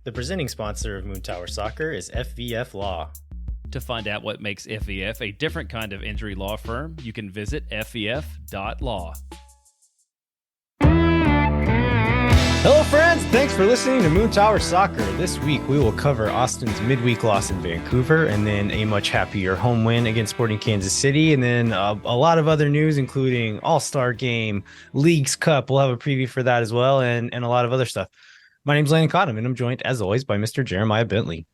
The presenting sponsor of Moon Tower Soccer is FVF Law. To find out what makes FVF a different kind of injury law firm, you can visit fvf.law. Hello friends, thanks for listening to Moon Tower Soccer. This week we will cover Austin's midweek loss in Vancouver and then a much happier home win against Sporting Kansas City, and then a lot of other news including All-Star Game, Leagues Cup. We'll have a preview for that as well, and a lot of other stuff. My name's Landon, and I'm joined as always by Mr. Jeremiah Bentley.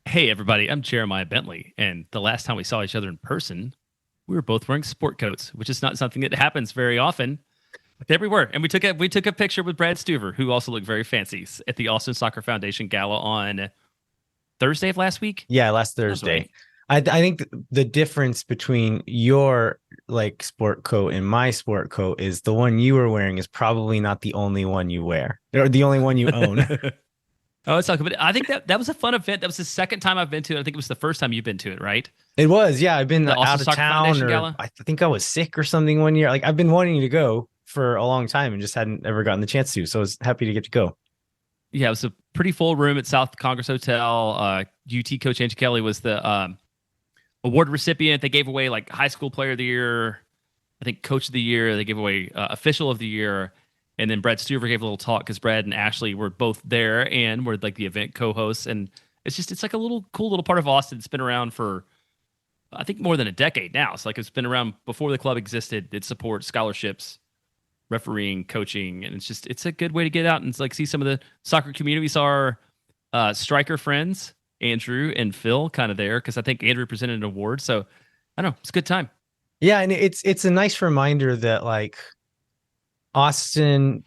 Hey everybody, I'm Jeremiah Bentley, and the last time we saw each other in person, we were both wearing sport coats, which is not something that happens very often. But there we were, and we took a picture with Brad Stuver, who also looked very fancy, at the Austin Soccer Foundation Gala on Thursday of last week. Yeah, last Thursday. Right. I think the difference between your sport coat and my sport coat is the one you were wearing is probably not the only one you wear, or the only one you own. Oh, it's talking about. I think that was a fun event. That was the second time I've been to it. I think it was the first time you've been to it, right? It was, yeah. I've been The out Austin of Soccer town, Foundation or Gala? I think I was sick or something one year. I've been wanting to go for a long time and just hadn't ever gotten the chance to. So I was happy to get to go. Yeah, it was a pretty full room at South Congress Hotel. UT coach Angie Kelly was the award recipient. They gave away high school player of the year, I think coach of the year. They gave away official of the year. And then Brad Stuver gave a little talk because Brad and Ashley were both there and were the event co-hosts. And it's like a cool little part of Austin. It's been around for, I think, more than a decade now. It's it's been around before the club existed. It supports scholarships, refereeing, coaching, and it's a good way to get out and see some of the soccer community. We saw our striker friends, Andrew and Phil, kind of there because I think Andrew presented an award. So I don't know, it's a good time. Yeah, and it's a nice reminder that Austin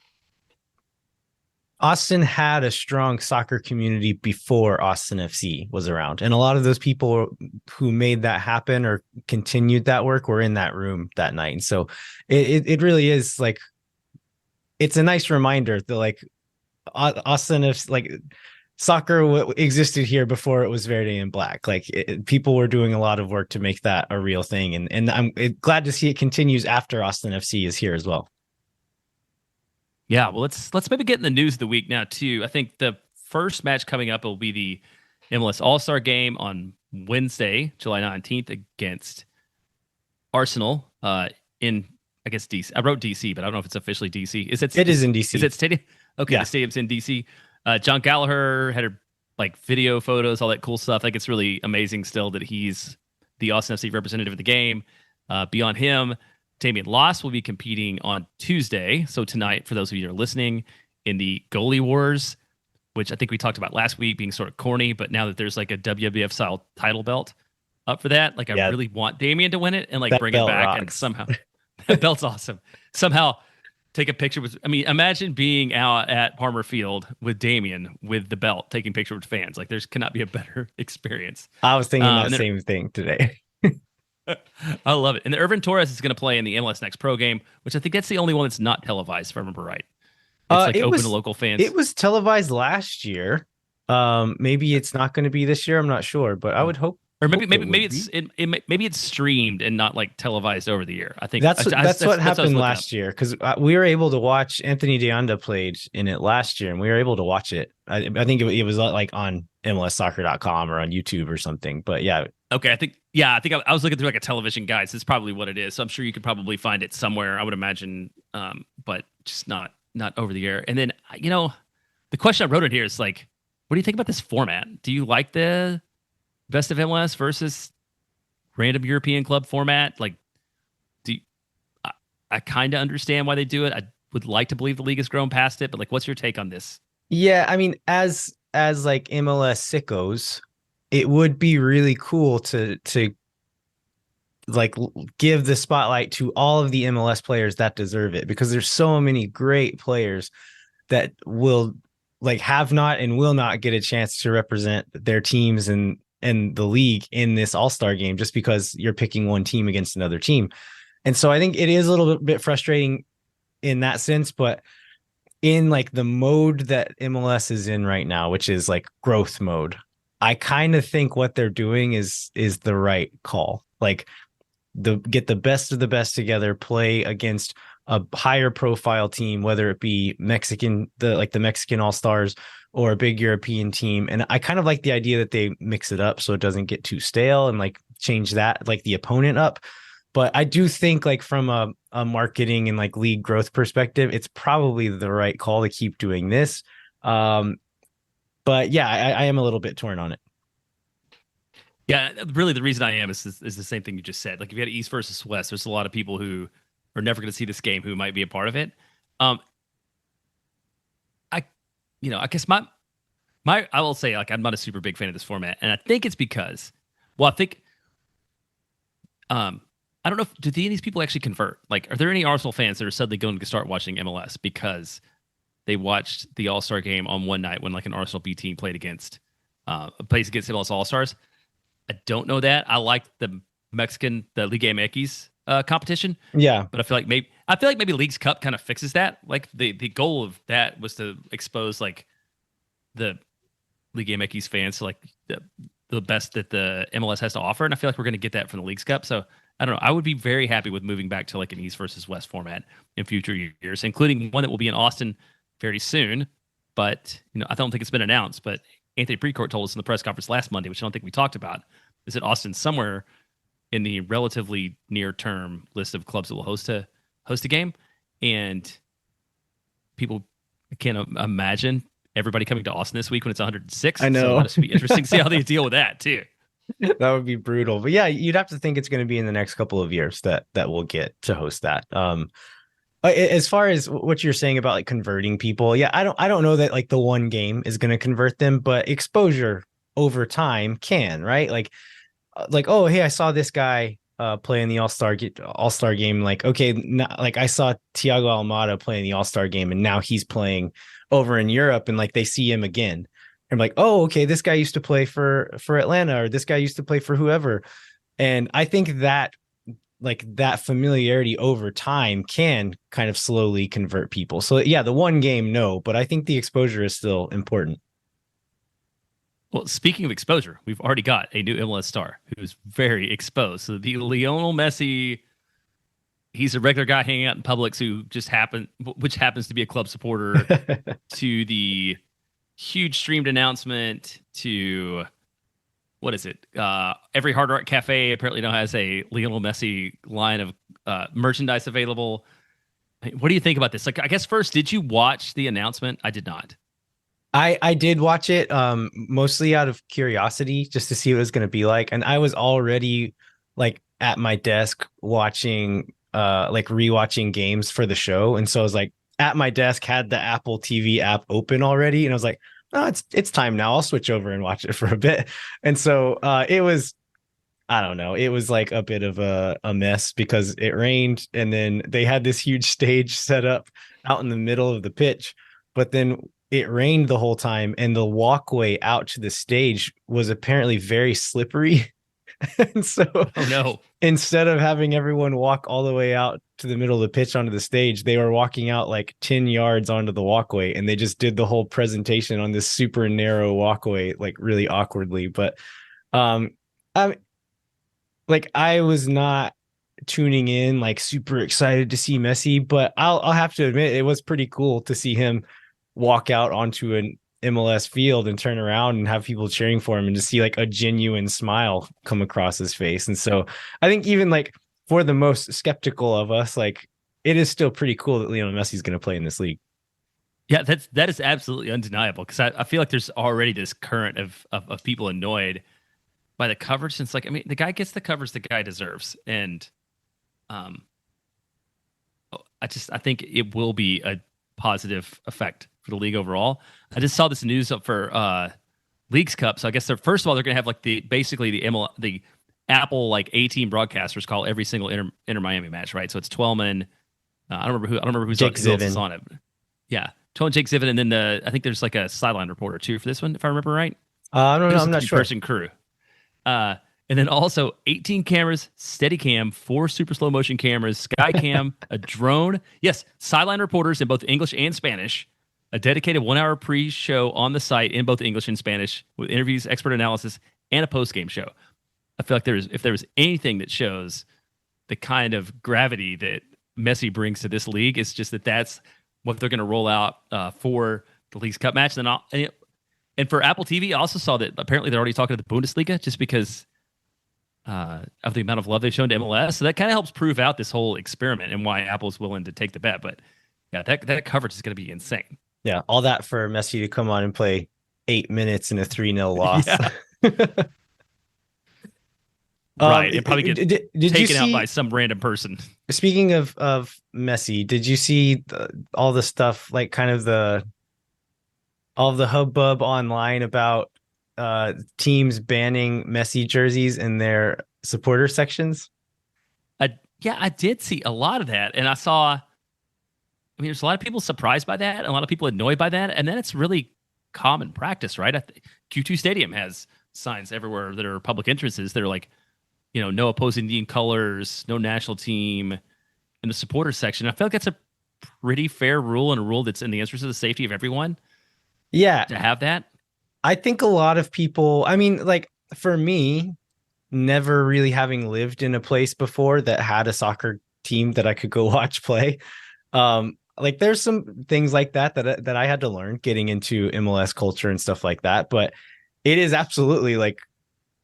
had a strong soccer community before Austin FC was around. And a lot of those people who made that happen or continued that work were in that room that night. And so it really is it's a nice reminder that Austin FC, soccer existed here before it was Verde and Black. People were doing a lot of work to make that a real thing. And I'm glad to see it continues after Austin FC is here as well. Yeah, well, let's maybe get in the news of the week now too. I think the first match coming up will be the MLS All-Star Game on Wednesday, July 19th against Arsenal in, I guess, DC. I wrote DC, but I don't know if it's officially DC. It is in DC. Is it stadium? Okay, yeah. The stadium's in DC. John Gallagher had video photos, all that cool stuff. I think it's really amazing still that he's the Austin FC representative of the game. Beyond him, Damian Loss will be competing on Tuesday. So tonight, for those of you that are listening, in the goalie wars, which I think we talked about last week being sort of corny, but now that there's a WWF style title belt up for that, I really want Damian to win it and bring it back. Rocks. And somehow that belt's awesome. Somehow take a picture with, imagine being out at Palmer Field with Damian with the belt, taking pictures with fans. There cannot be a better experience. I was thinking that same thing today. I love it. And the Irvin Torres is going to play in the MLS Next Pro game, which I think that's the only one that's not televised, if I remember right. It's open to local fans. It was televised last year. Maybe it's not going to be this year. I'm not sure, but I would hope. Or maybe it's streamed and not televised over the year. I think that's what happened last year, because we were able to watch Anthony Deonda played in it last year, and we were able to watch it. I think it was on MLSsoccer.com or on YouTube or something. But yeah. Okay, I think I was looking through a television guide. So it's probably what it is. So I'm sure you could probably find it somewhere, I would imagine, but just not over the air. And then the question I wrote in here is what do you think about this format? Do you like the best of MLS versus random European club format? I kind of understand why they do it. I would like to believe the league has grown past it, but what's your take on this? Yeah, as MLS sickos, it would be really cool to give the spotlight to all of the MLS players that deserve it, because there's so many great players that will have not and will not get a chance to represent their teams and the league in this All-Star game just because you're picking one team against another team. And so I think it is a little bit frustrating in that sense, but in the mode that MLS is in right now, which is growth mode, I kind of think what they're doing is the right call. Get the best of the best together, play against a higher profile team, whether it be the Mexican All-Stars or a big European team. And I kind of like the idea that they mix it up so it doesn't get too stale and like change that, like the opponent up. But I do think like from a marketing and like league growth perspective, it's probably the right call to keep doing this. But yeah, I am a little bit torn on it. Yeah, really, the reason I am is the same thing you just said. Like, if you had East versus West, there's a lot of people who are never going to see this game who might be a part of it. Um, I, I guess I will say, like, I'm not a super big fan of this format, and I think it's because, well, I think, I don't know, do any of these people actually convert? Like, are there any Arsenal fans that are suddenly going to start watching MLS because they watched the All-Star game on one night when like an Arsenal B team plays against MLS All-Stars? I don't know that. I like the Liga MX competition. Yeah. But I feel like maybe Leagues Cup kind of fixes that. Like the goal of that was to expose like the Liga MX fans to like the best that the MLS has to offer. And I feel like we're going to get that from the Leagues Cup. So I don't know. I would be very happy with moving back to like an East versus West format in future years, including one that will be in Austin very soon. But I don't think it's been announced. But Anthony Precourt told us in the press conference last Monday, which I don't think we talked about, is that Austin somewhere in the relatively near-term list of clubs that will host a game, and people can't imagine everybody coming to Austin this week when it's 106. I know. So that should be interesting to see how they deal with that too. That would be brutal. But yeah, you'd have to think it's going to be in the next couple of years that we'll get to host that. As far as what you're saying about like converting people, yeah, I don't know that like the one game is going to convert them, but exposure over time can, right? Like, oh, hey, I saw this guy play in the All-Star game. Like, okay, like I saw Thiago Almada play in the All-Star game, and now he's playing over in Europe, and like they see him again. I'm like, oh, okay, this guy used to play for Atlanta, or this guy used to play for whoever. And I think that like that familiarity over time can kind of slowly convert people. So yeah, the one game, no, but I think the exposure is still important. Well, speaking of exposure, we've already got a new MLS star who's very exposed. So the Lionel Messi, he's a regular guy hanging out in Publix which happens to be a club supporter, to the huge streamed announcement, to what is it? Every Hard Rock Cafe apparently now has a Lionel Messi line of merchandise available. What do you think about this? Like, I guess first, did you watch the announcement? I did not. I did watch it mostly out of curiosity, just to see what it was going to be like. And I was already like at my desk watching like rewatching games for the show. And so I was like at my desk, had the Apple TV app open already. And I was like, oh, it's time now. I'll switch over and watch it for a bit. And so it was, I don't know, it was like a bit of a mess because it rained, and then they had this huge stage set up out in the middle of the pitch. But then it rained the whole time, and the walkway out to the stage was apparently very slippery. And so, oh no, instead of having everyone walk all the way out to the middle of the pitch onto the stage, they were walking out like 10 yards onto the walkway, and they just did the whole presentation on this super narrow walkway, like really awkwardly. But I was not tuning in like super excited to see Messi, but I'll have to admit it was pretty cool to see him walk out onto an MLS field and turn around and have people cheering for him, and to see like a genuine smile come across his face. And so I think even like for the most skeptical of us, like it is still pretty cool that Lionel Messi is going to play in this league. Yeah, that is absolutely undeniable, because I feel like there's already this current of people annoyed by the coverage. Since like, I mean, the guy gets the coverage the guy deserves. And I think it will be a positive effect for the league overall. I just saw this news up for Leagues Cup. So I guess first of all, they're going to have like the Apple like A-team broadcasters call every single Inter Miami match, right? So it's Twellman. I don't remember who's Jake who else is on it. Yeah, Twellman, Jake Zivin, and then I think there's like a sideline reporter too for this one, if I remember right. I don't know. I'm not sure. Person crew. And then also 18 cameras, Steadicam, 4 super slow motion cameras, Skycam, a drone. Yes, sideline reporters in both English and Spanish. A dedicated 1-hour pre-show on the site in both English and Spanish with interviews, expert analysis, and a post-game show. I feel like if there was anything that shows the kind of gravity that Messi brings to this league. It's just that's what they're going to roll out for the Leagues Cup match. And for Apple TV, I also saw that apparently they're already talking to the Bundesliga just because of the amount of love they've shown to MLS. So that kind of helps prove out this whole experiment and why Apple's willing to take the bet. But yeah, that coverage is going to be insane. Yeah, all that for Messi to come on and play 8 minutes in a 3-0 loss. Yeah. Right, and probably get taken out by some random person. Speaking of Messi, did you see all the stuff, like kind of all the hubbub online about teams banning Messi jerseys in their supporter sections? Yeah, I did see a lot of that, and there's a lot of people surprised by that, and a lot of people annoyed by that, and then it's really common practice, right? Q2 Stadium has signs everywhere that are public entrances that are like, no opposing team colors, no national team in the supporter section. I feel like that's a pretty fair rule and a rule that's in the interest of the safety of everyone. Yeah. To have that. I think a lot of people, like for me, never really having lived in a place before that had a soccer team that I could go watch play. Like there's some things like that I had to learn getting into MLS culture and stuff like that. But it is absolutely like,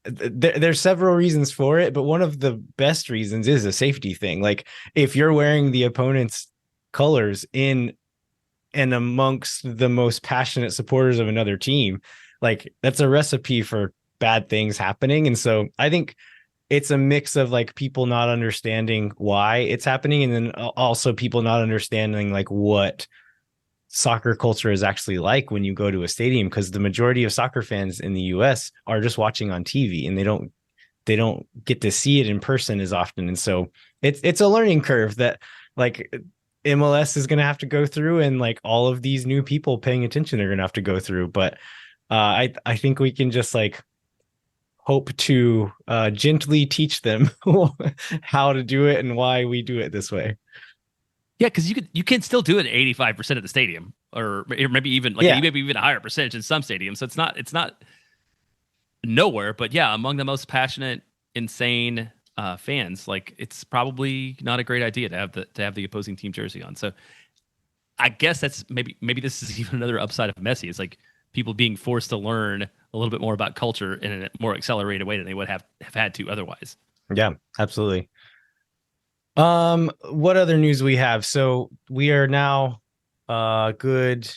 there's several reasons for it, but one of the best reasons is a safety thing. Like if you're wearing the opponent's colors in and amongst the most passionate supporters of another team, like that's a recipe for bad things happening. And so I think it's a mix of like people not understanding why it's happening, and then also people not understanding like what soccer culture is actually like when you go to a stadium, because the majority of soccer fans in the US are just watching on TV and they don't get to see it in person as often. And so it's a learning curve that like MLS is going to have to go through, and like all of these new people paying attention are going to have to go through. But I think we can just like hope to gently teach them how to do it and why we do it this way. Yeah, because you can still do it at 85% of the stadium, or maybe even maybe even a higher percentage in some stadiums. So it's not nowhere, but yeah, among the most passionate, insane fans, like it's probably not a great idea to have the opposing team jersey on. So I guess that's maybe this is even another upside of Messi. It's like people being forced to learn a little bit more about culture in a more accelerated way than they would have had to otherwise. Yeah, absolutely. What other news we have? So we are now good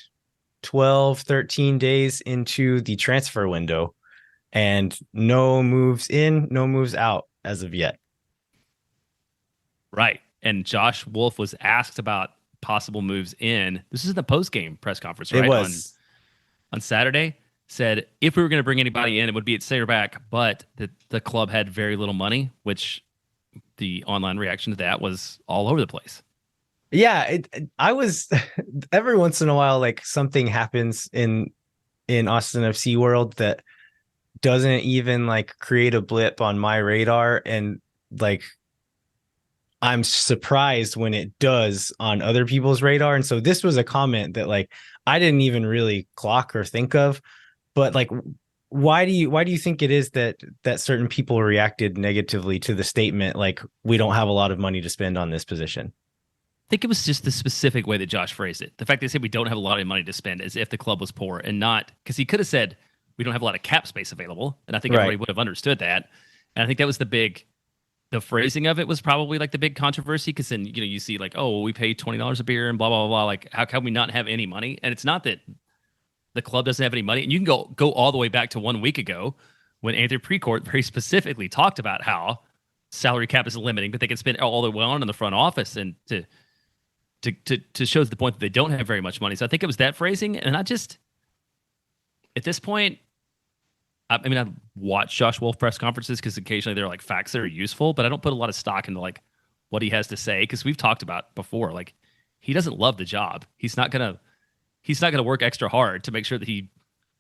12, 13 days into the transfer window, and no moves in, no moves out as of yet. Right. And Josh Wolf was asked about possible moves in. This is the post-game press conference, right? It was. On Saturday, said if we were going to bring anybody in, it would be at center-back, but the club had very little money, which the online reaction to that was all over the place. Yeah, I was every once in a while, like something happens in Austin FC world that doesn't even like create a blip on my radar, and like I'm surprised when it does on other people's radar. And so this was a comment that like I didn't even really clock or think of, but like why do you think it is that certain people reacted negatively to the statement, like we don't have a lot of money to spend on this position? I think it was just the specific way that Josh phrased it. The fact they said we don't have a lot of money to spend as if the club was poor, and not because he could have said we don't have a lot of cap space available. And I think everybody would have understood that. And I think that was the phrasing of it was probably like the big controversy, because then, you see like, oh, well, we pay $20 a beer and blah, blah, blah, blah. Like, how can we not have any money? And it's not that the club doesn't have any money. And you can go all the way back to 1 week ago when Anthony Precourt very specifically talked about how salary cap is limiting, but they can spend all the way on in the front office, and to show the point that they don't have very much money. So I think it was that phrasing. And I just, at this point, I watch Josh Wolf press conferences because occasionally they're like facts that are useful, but I don't put a lot of stock into like what he has to say, because we've talked about before, like he doesn't love the job. He's not gonna work extra hard to make sure that he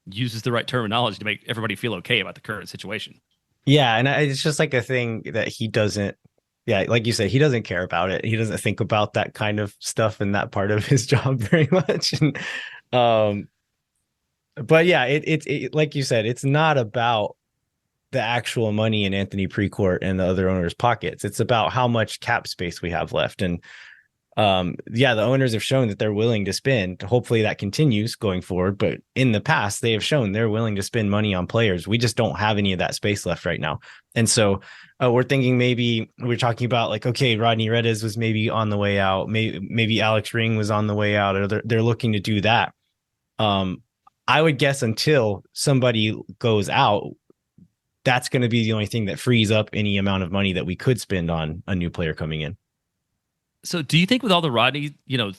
uses the right terminology to make everybody feel okay about the current situation. Yeah, and it's just like a thing that he doesn't. Yeah, like you said, he doesn't care about it. He doesn't think about that kind of stuff in that part of his job very much. And but yeah, it like you said, it's not about the actual money in Anthony Precourt and the other owners' pockets. It's about how much cap space we have left. And Yeah, the owners have shown that they're willing to spend. Hopefully that continues going forward. But in the past, they have shown they're willing to spend money on players. We just don't have any of that space left right now. And so we're thinking maybe we're talking about like, okay, Rodney Redes was maybe on the way out. Maybe Alex Ring was on the way out, or they're looking to do that. I would guess until somebody goes out, that's going to be the only thing that frees up any amount of money that we could spend on a new player coming in. So do you think with all the Rodney,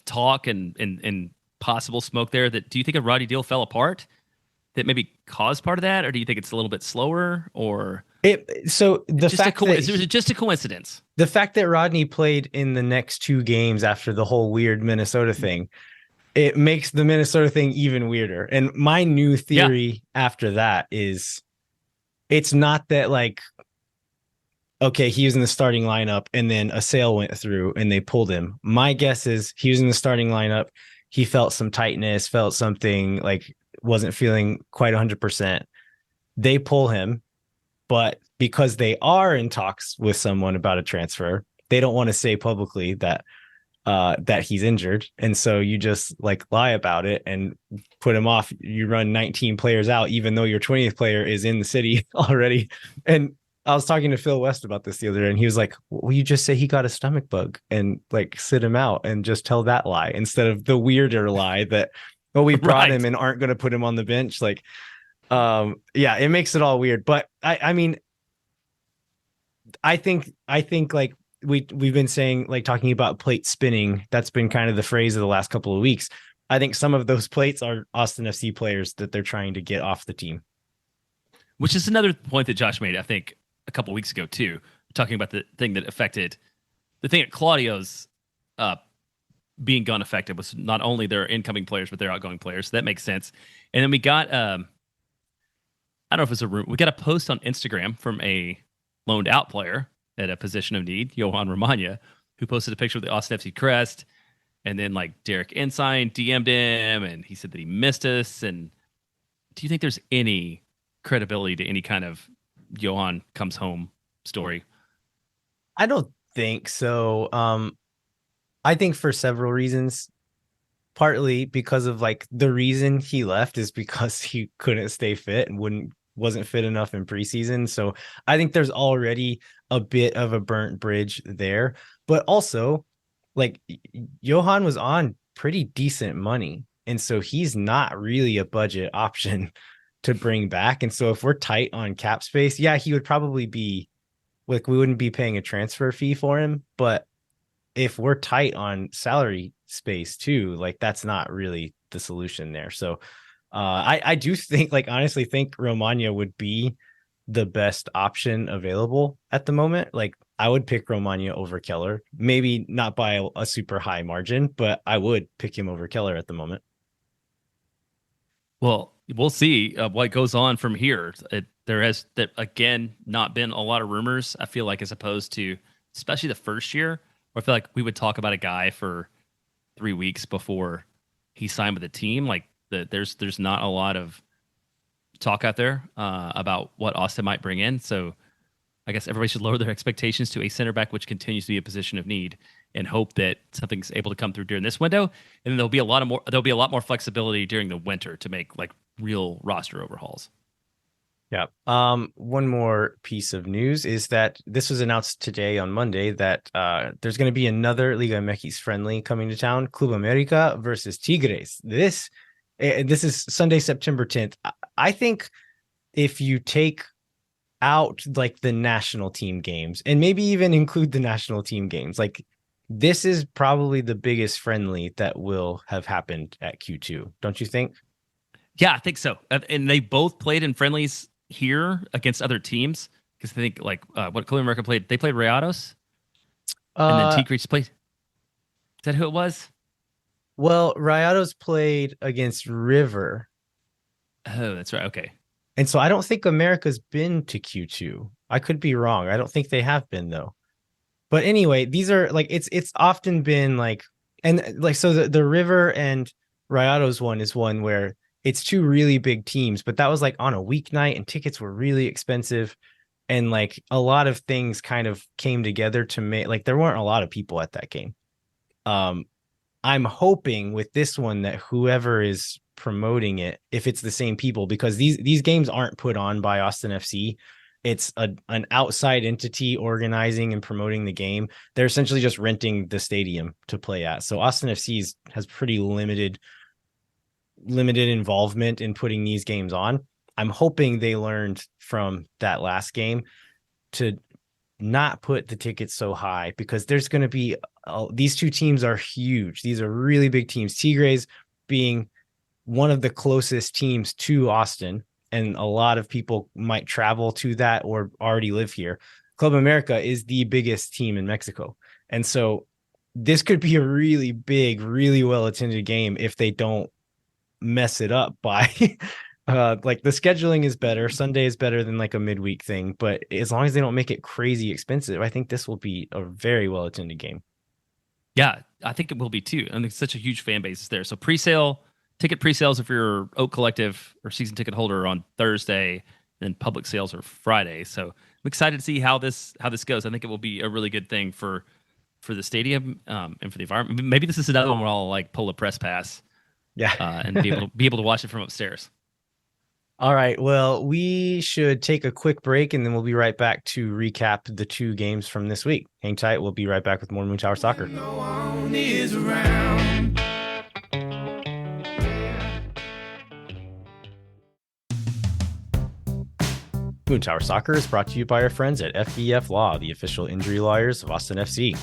talk and possible smoke there, that do you think a Rodney deal fell apart that maybe caused part of that, or do you think it's a little bit slower, or so the fact that is it just a coincidence? The fact that Rodney played in the next 2 games after the whole weird Minnesota thing, it makes the Minnesota thing even weirder. And my new theory after that is it's not that like, okay, he was in the starting lineup and then a sale went through and they pulled him. My guess is he was in the starting lineup. He felt some tightness, felt something like wasn't feeling quite 100%. They pull him, but because they are in talks with someone about a transfer, they don't want to say publicly that he's injured. And so you just like lie about it and put him off. You run 19 players out, even though your 20th player is in the city already. And I was talking to Phil West about this the other day, and he was like, well, you just say he got a stomach bug and like sit him out and just tell that lie instead of the weirder lie that, well, we brought him and aren't going to put him on the bench. Like, yeah, it makes it all weird. But I mean, I think like we've been saying, like talking about plate spinning, that's been kind of the phrase of the last couple of weeks. I think some of those plates are Austin FC players that they're trying to get off the team. Which is another point that Josh made, I think, a couple of weeks ago too, talking about the thing that at Claudio's being gone affected was not only their incoming players, but their outgoing players. So that makes sense. And then we got, I don't know if it's a room. We got a post on Instagram from a loaned out player at a position of need, Johan Romaña, who posted a picture of the Austin FC crest. And then like Derek Ensign DM'd him and he said that he missed us. And do you think there's any credibility to any kind of Johan comes home story? I don't think so. I think for several reasons, partly because of like the reason he left is because he couldn't stay fit and wasn't fit enough in preseason. So I think there's already a bit of a burnt bridge there, but also like Johan was on pretty decent money. And so he's not really a budget option to bring back. And so if we're tight on cap space, yeah, he would probably be like, we wouldn't be paying a transfer fee for him. But if we're tight on salary space too, like that's not really the solution there. So I do think, like, honestly think Romaña would be the best option available at the moment. Like I would pick Romaña over Keller, maybe not by a super high margin, but I would pick him over Keller at the moment. Well, we'll see what goes on from here. There has again not been a lot of rumors, I feel like, as opposed to especially the first year, where I feel like we would talk about a guy for 3 weeks before he signed with the team. Like there's not a lot of talk out there about what Austin might bring in. So I guess everybody should lower their expectations to a center back, which continues to be a position of need, and hope that something's able to come through during this window. And then there'll be a lot more flexibility during the winter to make like real roster overhauls. Yeah. One more piece of news is that this was announced today on Monday that there's going to be another Liga MX friendly coming to town, Club America versus Tigres. This is Sunday, September 10th. I think if you take out like the national team games and maybe even include the national team games, like this is probably the biggest friendly that will have happened at Q2. Don't you think? Yeah, I think so. And they both played in friendlies here against other teams, because I think like what Club America played, they played Rayados, and then Tigres played. Is that who it was? Well, Rayados played against River. Oh, that's right. Okay. And so I don't think America's been to Q2. I could be wrong. I don't think they have been though. But anyway, these are like it's often been like, and like so the River and Rayados one is one where it's two really big teams, but that was like on a weeknight and tickets were really expensive. And like a lot of things kind of came together to make, like there weren't a lot of people at that game. Um, I'm hoping with this one that whoever is promoting it, if it's the same people, because these games aren't put on by Austin FC. It's an outside entity organizing and promoting the game. They're essentially just renting the stadium to play at. So Austin FC has pretty limited involvement in putting these games on. I'm hoping they learned from that last game to not put the tickets so high, because there's going to be these two teams are huge. These are really big teams. Tigres being one of the closest teams to Austin, and a lot of people might travel to that or already live here. Club America is the biggest team in Mexico. And so this could be a really big, really well attended game if they don't mess it up by like the scheduling is better. Sunday is better than like a midweek thing, but as long as they don't make it crazy expensive, I think this will be a very well attended game. Yeah, I think it will be too. And it's such a huge fan base there. So ticket pre-sales if you're Oak Collective or season ticket holder on Thursday, and public sales are Friday. So I'm excited to see how this goes. I think it will be a really good thing for the stadium and for the environment. Maybe this is another one where I'll like pull a press pass, Yeah, and be able to watch it from upstairs. All right. Well, we should take a quick break and then we'll be right back to recap the two games from this week. Hang tight. We'll be right back with more Moon Tower Soccer. No one is around. Moon Tower Soccer is brought to you by our friends at FVF Law, the official injury lawyers of Austin FC.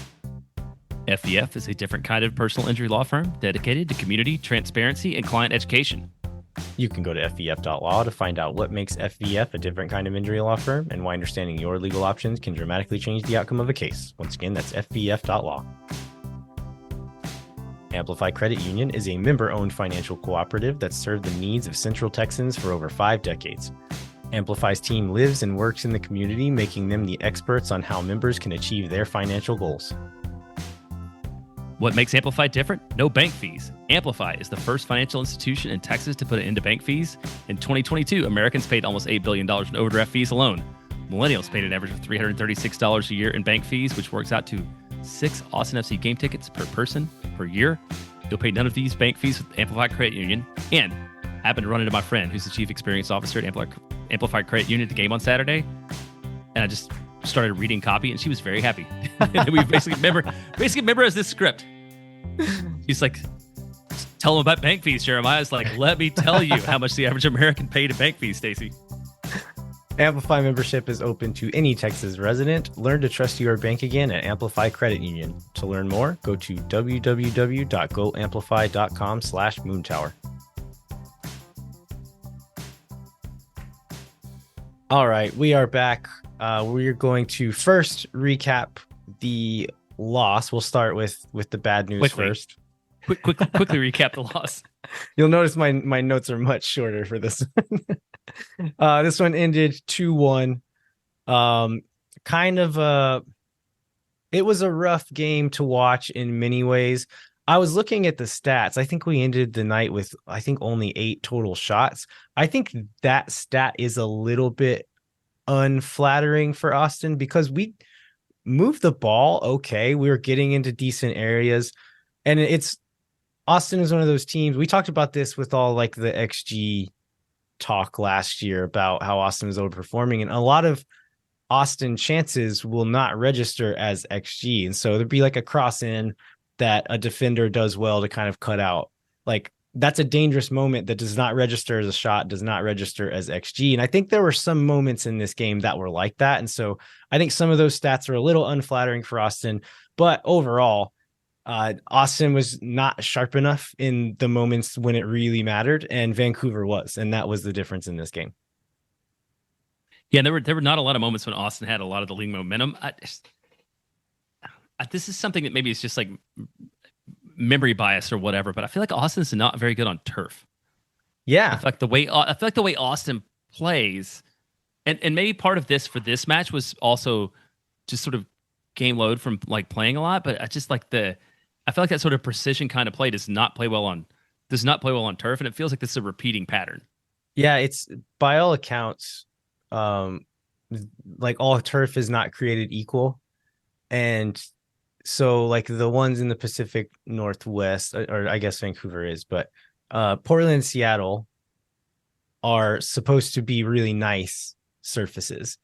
FVF is a different kind of personal injury law firm dedicated to community, transparency, and client education. You can go to fvf.law to find out what makes FVF a different kind of injury law firm and why understanding your legal options can dramatically change the outcome of a case. Once again, that's fvf.law. Amplify Credit Union is a member-owned financial cooperative that served the needs of Central Texans for over 5 decades. Amplify's team lives and works in the community, making them the experts on how members can achieve their financial goals. What makes Amplify different? No bank fees. Amplify is the first financial institution in Texas to put an end to bank fees. In 2022, Americans paid almost $8 billion in overdraft fees alone. Millennials paid an average of $336 a year in bank fees, which works out to 6 Austin FC game tickets per person per year. You'll pay none of these bank fees with Amplify Credit Union. And I happened to run into my friend, who's the chief experience officer at Amplify Credit Union at the game on Saturday. And I just started reading copy, and she was very happy. We basically memorized this script. He's like, tell them about bank fees, Jeremiah. It's like, let me tell you how much the average American paid in bank fees, Stacy. Amplify membership is open to any Texas resident. Learn to trust your bank again at Amplify Credit Union. To learn more, go to www.goamplify.com/moontower. All right, we are back. We're going to first recap the loss. We'll start with the bad news first. Quickly recap the loss. You'll notice my notes are much shorter for this one. This one ended 2-1. It was a rough game to watch in many ways. I was looking at the stats. I think we ended the night with, only 8 total shots. I think that stat is a little bit unflattering for Austin because we moved the ball okay. We were getting into decent areas. And Austin is one of those teams. We talked about this with all like the XG talk last year about how Austin is overperforming, and a lot of Austin chances will not register as XG. And so there'd be like a cross in that a defender does well to kind of cut out. Like that's a dangerous moment that does not register as a shot, does not register as XG. And I think there were some moments in this game that were like that. And so I think some of those stats are a little unflattering for Austin, but overall, Austin was not sharp enough in the moments when it really mattered, and Vancouver was, and that was the difference in this game. Yeah, there were not a lot of moments when Austin had a lot of the league momentum. This is something that maybe it's just like memory bias or whatever, but I feel like Austin's not very good on turf. Yeah, I feel like the way Austin plays, and maybe part of this for this match was also just sort of game load from like playing a lot, but I just like I feel like that sort of precision kind of play does not play well on turf, and it feels like this is a repeating pattern. Yeah, it's by all accounts, like all turf is not created equal, and so like the ones in the Pacific Northwest, or I guess Vancouver is, but Portland and Seattle are supposed to be really nice surfaces,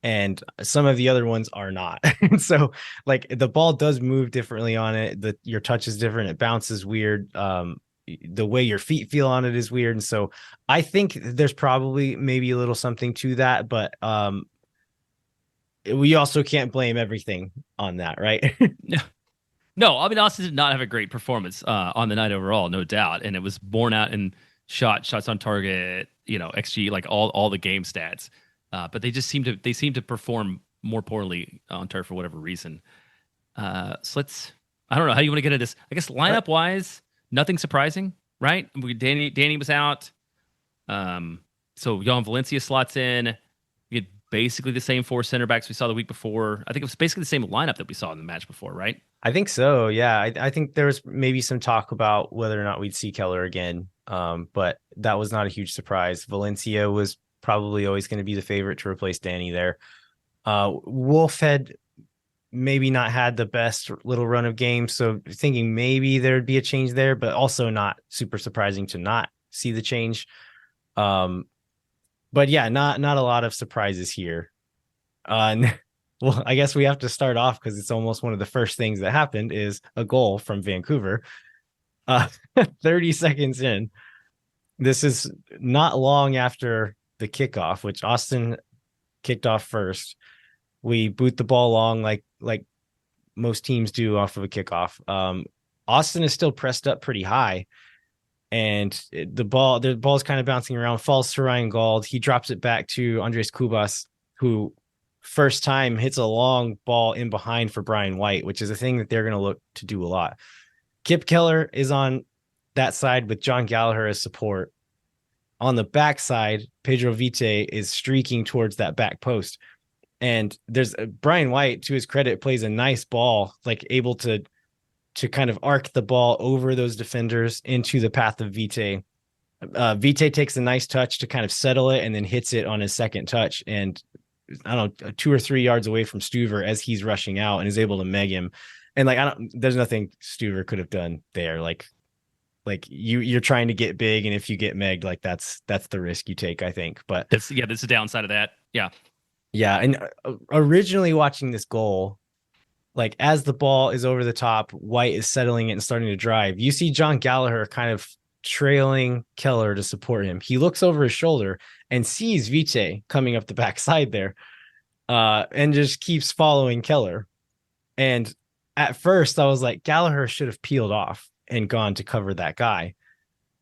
and some of the other ones are not. And so like the ball does move differently on it. Your touch is different. It bounces weird. The way your feet feel on it is weird. And so I think there's probably maybe a little something to that, but we also can't blame everything on that, right? No, I mean Austin did not have a great performance on the night overall, no doubt, and it was borne out in shots on target, XG, like all the game stats. But they just seem to perform more poorly on turf for whatever reason. So I don't know how you want to get at this. I guess lineup wise, nothing surprising, right? Danny was out, so Jan Valencia slots in. We had basically the same 4 center backs we saw the week before. I think it was basically the same lineup that we saw in the match before, right? I think so. Yeah. I think there was maybe some talk about whether or not we'd see Keller again. But that was not a huge surprise. Valencia was probably always going to be the favorite to replace Danny there. Wolf had maybe not had the best little run of games, so thinking maybe there'd be a change there, but also not super surprising to not see the change. But yeah, not a lot of surprises here. Well, I guess we have to start off because it's almost one of the first things that happened is a goal from Vancouver. 30 seconds in. This is not long after the kickoff, which Austin kicked off first. We boot the ball long like most teams do off of a kickoff. Austin is still pressed up pretty high, and the ball's kind of bouncing around, falls to Ryan Gauld. He drops it back to Andres Cubas, who first time hits a long ball in behind for Brian White, which is a thing that they're going to look to do a lot. Kip Keller is on that side with John Gallagher as support. On the backside, Pedro Vite is streaking towards that back post. And there's Brian White, to his credit, plays a nice ball, like able to kind of arc the ball over those defenders into the path of Vite. Vite takes a nice touch to kind of settle it and then hits it on his second touch. And I don't know, 2 or 3 yards away from Stuver as he's rushing out and is able to meg him. And there's nothing Stuver could have done there. Like you're trying to get big, and if you get megged, like that's the risk you take, I think. But That's the downside of that. Yeah. Yeah. And originally watching this goal, like as the ball is over the top, White is settling it and starting to drive. You see John Gallagher kind of trailing Keller to support him. He looks over his shoulder and sees Vite coming up the backside there, and just keeps following Keller. And at first I was like, Gallagher should have peeled off and gone to cover that guy.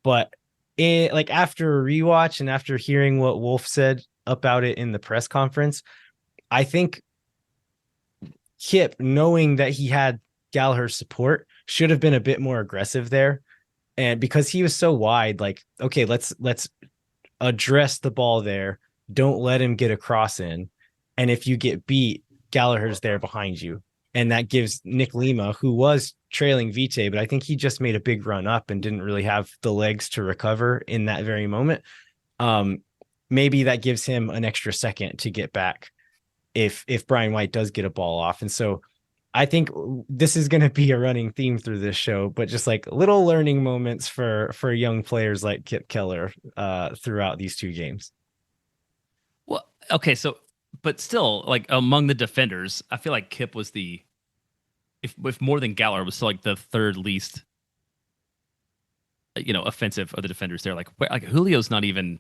But after a rewatch and after hearing what Wolf said about it in the press conference, I think Kip, knowing that he had Gallagher's support, should have been a bit more aggressive there. And because he was so wide, like, okay, let's address the ball there. Don't let him get a cross in. And if you get beat, Gallagher's there behind you. And that gives Nick Lima, who was trailing Vite, but I think he just made a big run up and didn't really have the legs to recover in that very moment. Maybe that gives him an extra second to get back if Brian White does get a ball off. And so I think this is going to be a running theme through this show, but just like little learning moments for young players like Kip Keller throughout these 2 games. Well, okay, so but still, like among the defenders, I feel like Kip was if more than Gallagher, was still like the third least, offensive of the defenders there. Like Julio's not even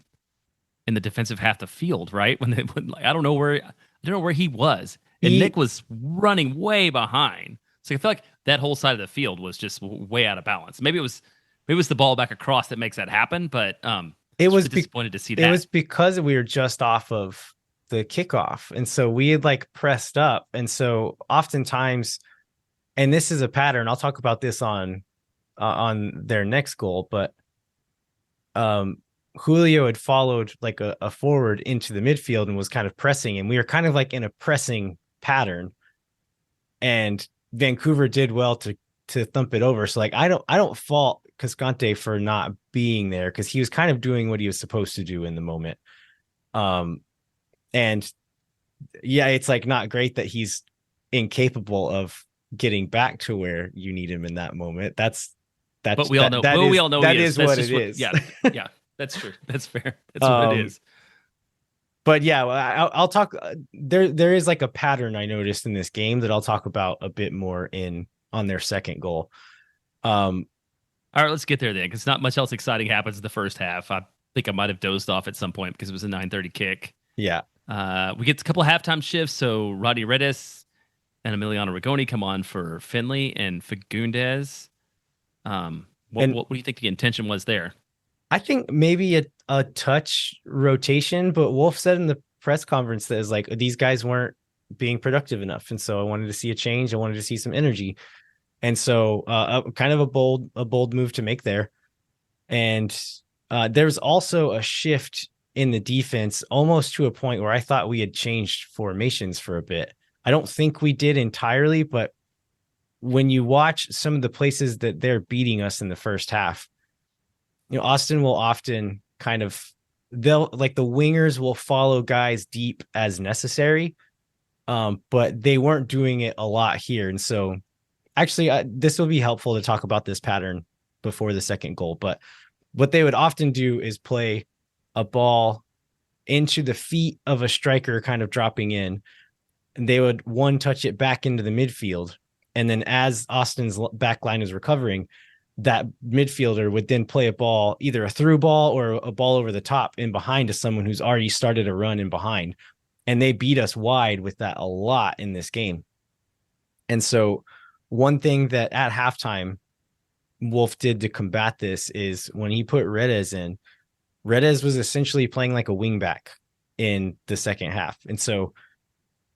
in the defensive half the field, right? I don't know where he was, and Nick was running way behind. So I feel like that whole side of the field was just way out of balance. Maybe it was the ball back across that makes that happen, but it was disappointed to see that. It was because we were just off of the kickoff, and so we had like pressed up, and so oftentimes, and this is a pattern. I'll talk about this on their next goal, but Julio had followed like a forward into the midfield and was kind of pressing, and we were kind of like in a pressing pattern, and Vancouver did well to thump it over. So like I don't fault Cascante for not being there, because he was kind of doing what he was supposed to do in the moment. And yeah, it's like not great that he's incapable of getting back to where you need him in that moment. But we all know. We all know that he is. is That's what just it is. Yeah, yeah, that's true. That's fair. That's what it is. But yeah, I'll talk. There is like a pattern I noticed in this game that I'll talk about a bit more on their second goal. All right, let's get there then, because not much else exciting happens in the first half. I think I might have dozed off at some point because it was a 9:30 kick. Yeah. We get a couple of halftime shifts. So Rodney Redis and Emiliano Rigoni come on for Finley and Fagundes. What do you think the intention was there? I think maybe a touch rotation, but Wolf said in the press conference that is like these guys weren't being productive enough, and so I wanted to see a change. I wanted to see some energy, and so kind of a bold move to make there. And there's also a shift in the defense, almost to a point where I thought we had changed formations for a bit. I don't think we did entirely, but when you watch some of the places that they're beating us in the first half, Austin will often they'll like the wingers will follow guys deep as necessary. But they weren't doing it a lot here. And so actually this will be helpful to talk about this pattern before the second goal. But what they would often do is play a ball into the feet of a striker kind of dropping in, and they would touch it back into the midfield. And then as Austin's back line is recovering, that midfielder would then play a ball, either a through ball or a ball over the top in behind to someone who's already started a run in behind. And they beat us wide with that a lot in this game. And so one thing that at halftime Wolf did to combat this is when he put Redes in, Redes was essentially playing like a wing back in the second half. And so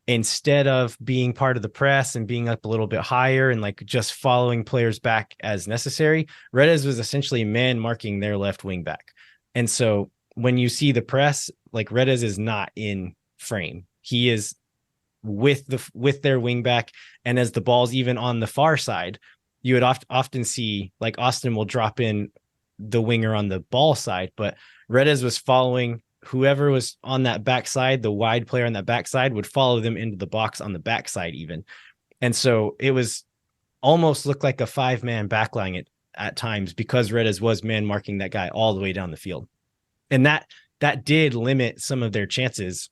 instead of being part of the press and being up a little bit higher and like just following players back as necessary, Redes was essentially man marking their left wing back. And so when you see the press, like Redes is not in frame. He is with their wing back. And as the ball's even on the far side, you would often see like Austin will drop in the winger on the ball side, but Redes was following whoever was on that backside. The wide player on that backside would follow them into the box on the backside even. And so it was almost looked like a 5-man backline at times because Redes was man marking that guy all the way down the field. And that did limit some of their chances.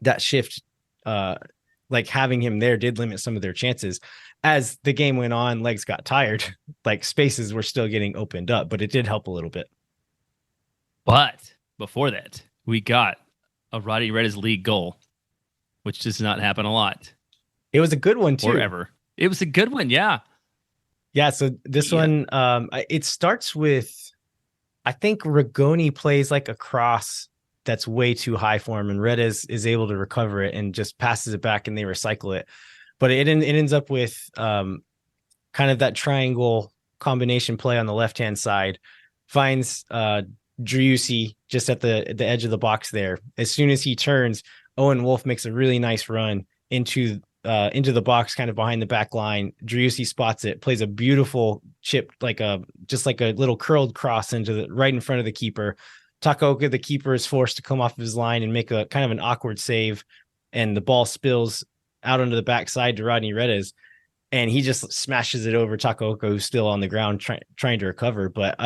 That shift, like having him there did limit some of their chances. As the game went on, legs got tired, like spaces were still getting opened up, but it did help a little bit. But before that, we got a Rodney Redes league goal, which does not happen a lot. It was a good one too. Or ever. It was a good one, yeah. Yeah, so this one, it starts with, I think Rigoni plays like a cross that's way too high for him, and Redes is able to recover it and just passes it back and they recycle it. But it ends up with kind of that triangle combination play on the left-hand side, finds Driussi just at the edge of the box there. As soon as he turns, Owen Wolf makes a really nice run into the box, kind of behind the back line. Driussi spots it, plays a beautiful chip, just like a little curled cross into right in front of the keeper. Takaoka, the keeper, is forced to come off of his line and make a kind of an awkward save, and the ball spills out onto the backside to Rodney Redes, and he just smashes it over Takaoka, who's still on the ground trying to recover. But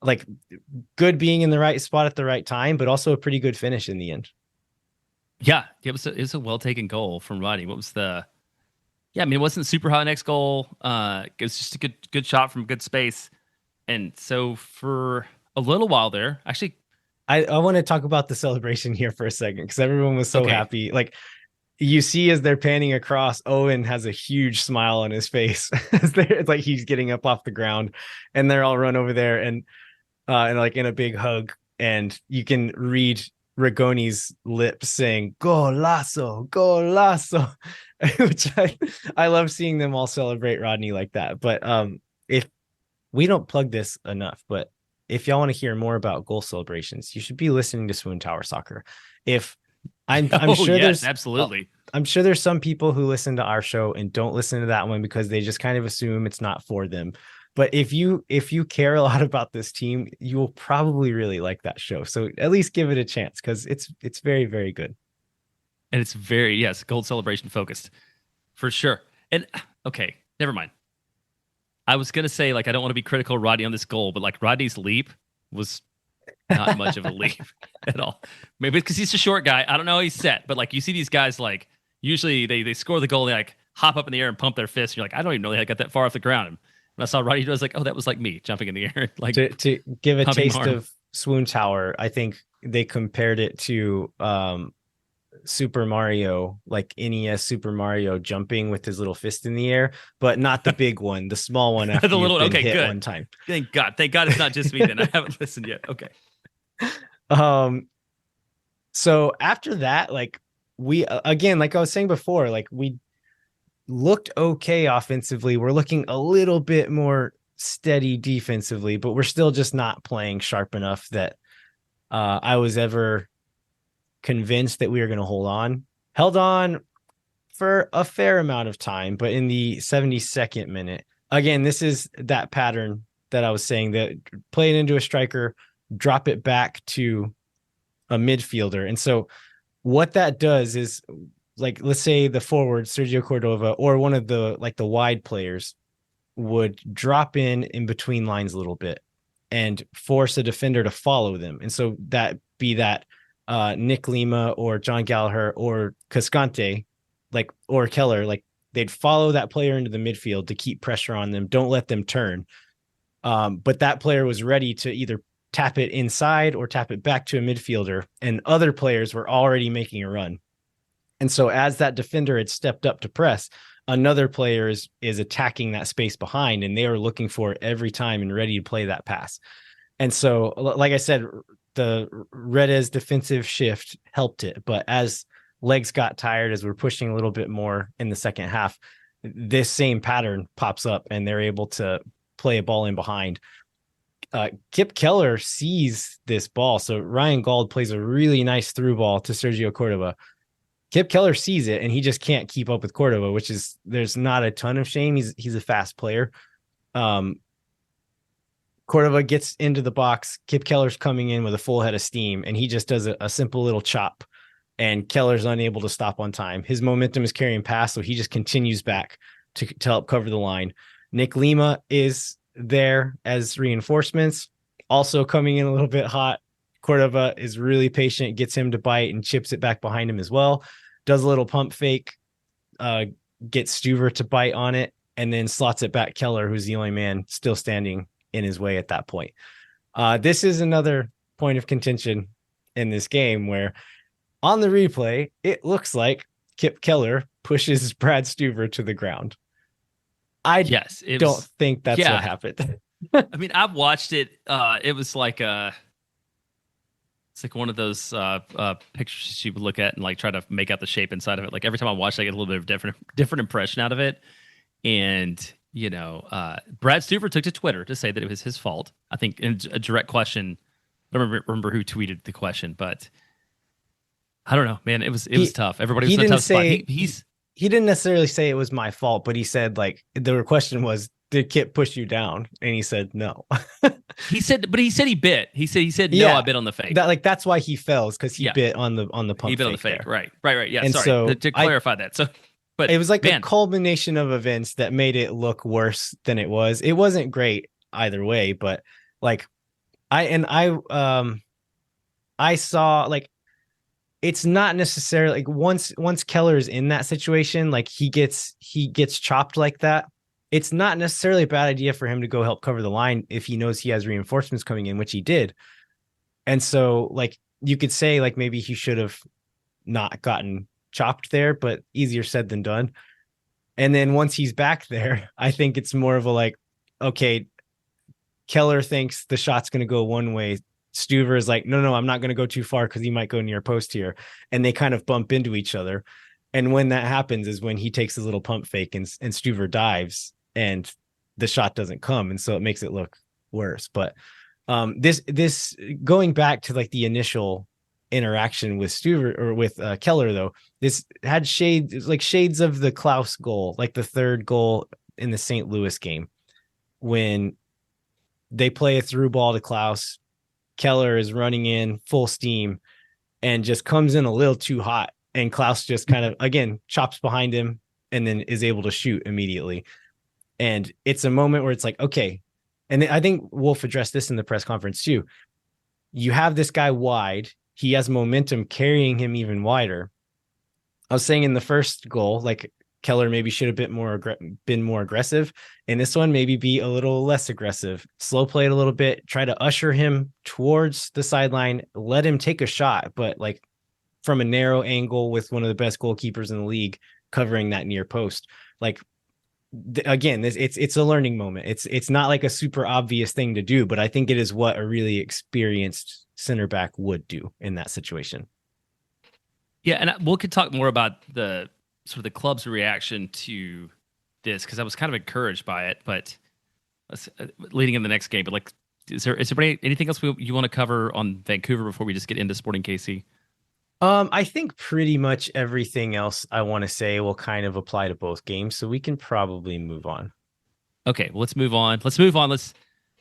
like good being in the right spot at the right time, but also a pretty good finish in the end. Yeah, it was a well taken goal from Rodney. What was the? Yeah, I mean, it wasn't super high next goal. It was just a good shot from good space, and so for a little while there, actually, I want to talk about the celebration here for a second because everyone was so happy. Like you see as they're panning across, Owen has a huge smile on his face. It's like he's getting up off the ground, and they're all run over there and like in a big hug, and you can read Rigoni's lips saying "Golazo, golazo," which I love seeing them all celebrate Rodney like that. But if we don't plug this enough, but if y'all want to hear more about goal celebrations, you should be listening to Swoon Tower Soccer. If I'm sure yes, there's absolutely. I'm sure there's some people who listen to our show and don't listen to that one because they just kind of assume it's not for them. But if you care a lot about this team, you will probably really like that show. So at least give it a chance because it's very, very good. And it's very, yes, gold celebration focused for sure. And okay, never mind. I was gonna say like I don't want to be critical of Rodney on this goal, but like Rodney's leap was not much of a leap at all. Maybe because he's a short guy. I don't know how he's set, but like you see these guys like usually they score the goal, they like hop up in the air and pump their fists. And you're like, I don't even know they got that far off the ground. And when I saw Rodney do it, I was like, oh, that was like me jumping in the air. Like to give a taste hard. of Swoon Tower, I think they compared it to Super Mario, like NES Super Mario jumping with his little fist in the air, but not the big one, the small one after the little you've been hit good. one time. Thank God it's not just me then. I haven't listened yet. Okay. So after that, like we again, like I was saying before, like we looked okay offensively. We're looking a little bit more steady defensively, but we're still just not playing sharp enough that I was ever convinced that we were going to hold on. Held on for a fair amount of time, but in the 72nd minute, again, this is that pattern that I was saying, that play it into a striker, drop it back to a midfielder. And so what that does is, like, let's say the forward Sergio Cordova or one of the like the wide players would drop in between lines a little bit and force a defender to follow them. And so that be that Nick Lima or John Gallagher or Cascante, like, or Keller, like they'd follow that player into the midfield to keep pressure on them. Don't let them turn. But that player was ready to either tap it inside or tap it back to a midfielder, and other players were already making a run. And so as that defender had stepped up to press, another player is attacking that space behind, and they are looking for it every time and ready to play that pass. And so, like I said, the Redes defensive shift helped it. But as legs got tired, as we're pushing a little bit more in the second half, this same pattern pops up and they're able to play a ball in behind. Kip Keller sees this ball. So Ryan Gauld plays a really nice through ball to Sergio Cordova. Kip Keller sees it and he just can't keep up with Cordova, which is, there's not a ton of shame. He's a fast player. Cordova gets into the box. Kip Keller's coming in with a full head of steam, and he just does a simple little chop, and Keller's unable to stop on time. His momentum is carrying past, so he just continues back to help cover the line. Nick Lima is there as reinforcements, also coming in a little bit hot. Cordova is really patient, gets him to bite and chips it back behind him as well. Does a little pump fake, gets Stuver to bite on it, and then slots it back Keller, who's the only man still standing in his way at that point. This is another point of contention in this game where on the replay, it looks like Kip Keller pushes Brad Stuver to the ground. I don't think that's what happened. I mean, I've watched it. It was like it's like one of those pictures you would look at and like try to make out the shape inside of it. Like every time I watch it, I get a little bit of different impression out of it. And you know, Brad Stuver took to Twitter to say that it was his fault. I think in a direct question. I don't remember who tweeted the question, but I don't know, man. It was tough. Everybody was in a tough spot. He didn't necessarily say it was my fault, but he said, like, the question was, did Kip push you down? And he said no. he said he bit. He said no. Yeah, I bit on the fake. That's why he fell, because he bit on the pump. He bit on the fake. There. Right. Yeah. And sorry so to clarify that. So. But it was like a culmination of events that made it look worse than it was. It wasn't great either way, but like I saw, like, it's not necessarily like once Keller's in that situation, like he gets chopped like that. It's not necessarily a bad idea for him to go help cover the line if he knows he has reinforcements coming in, which he did. And so, like, you could say, like, maybe he should have not gotten chopped there, but easier said than done. And then once he's back there, I think it's more of a like, okay, Keller thinks the shot's going to go one way. Stuver is like, no, I'm not going to go too far because he might go near post here. And they kind of bump into each other. And when that happens is when he takes his little pump fake and Stuver dives and the shot doesn't come. And so it makes it look worse. But this going back to like the initial interaction with Stuver or with Keller, though, this had shades of the Klaus goal, like the third goal in the St. Louis game, when they play a through ball to Klaus. Keller is running in full steam and just comes in a little too hot, and Klaus just kind of again chops behind him and then is able to shoot immediately. And it's a moment where it's like, okay. And I think Wolf addressed this in the press conference too. You have this guy wide. He has momentum carrying him even wider. I was saying in the first goal, like Keller maybe should have been more aggressive. In this one, maybe be a little less aggressive, slow play it a little bit, try to usher him towards the sideline, let him take a shot, but like from a narrow angle with one of the best goalkeepers in the league covering that near post. Like again, it's a learning moment. It's not like a super obvious thing to do, but I think it is what a really experienced center back would do in that situation. Yeah, and we could talk more about the sort of the club's reaction to this because I was kind of encouraged by it. But leading in the next game, but like, is there anything else you want to cover on Vancouver before we just get into Sporting KC? I think pretty much everything else I want to say will kind of apply to both games, so we can probably move on. Okay, well, let's move on. Let's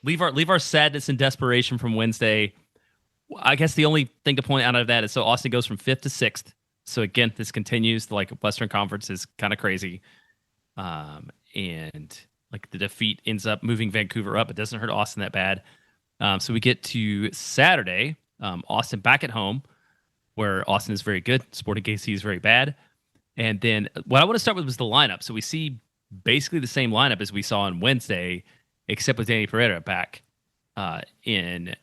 leave our sadness and desperation from Wednesday. I guess the only thing to point out of that is so Austin goes from 5th to 6th. So again, this continues. Like Western Conference is kind of crazy, and like the defeat ends up moving Vancouver up. It doesn't hurt Austin that bad. So we get to Saturday. Austin back at home, where Austin is very good. Sporting KC is very bad. And then what I want to start with was the lineup. So we see basically the same lineup as we saw on Wednesday, except with Danny Pereira back in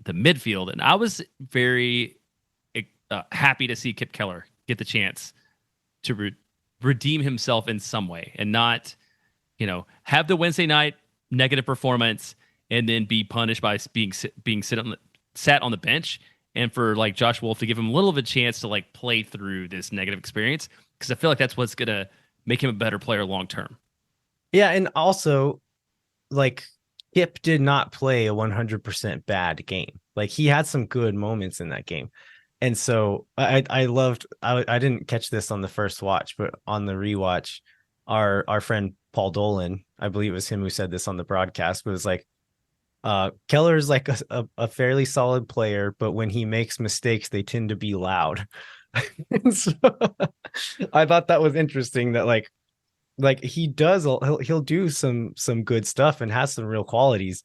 the midfield. And I was very happy to see Kip Keller get the chance to redeem himself in some way and not, have the Wednesday night negative performance and then be punished by being sat on the bench. And for like Josh Wolf to give him a little of a chance to like play through this negative experience, because I feel like that's what's gonna make him a better player long term. Yeah, and also like Kip did not play a 100% bad game. Like he had some good moments in that game. And so I didn't catch this on the first watch, but on the rewatch, our friend Paul Dolan, I believe it was him who said this on the broadcast, was like, Keller is like a fairly solid player, but when he makes mistakes, they tend to be loud. So I thought that was interesting that like he'll do some good stuff and has some real qualities,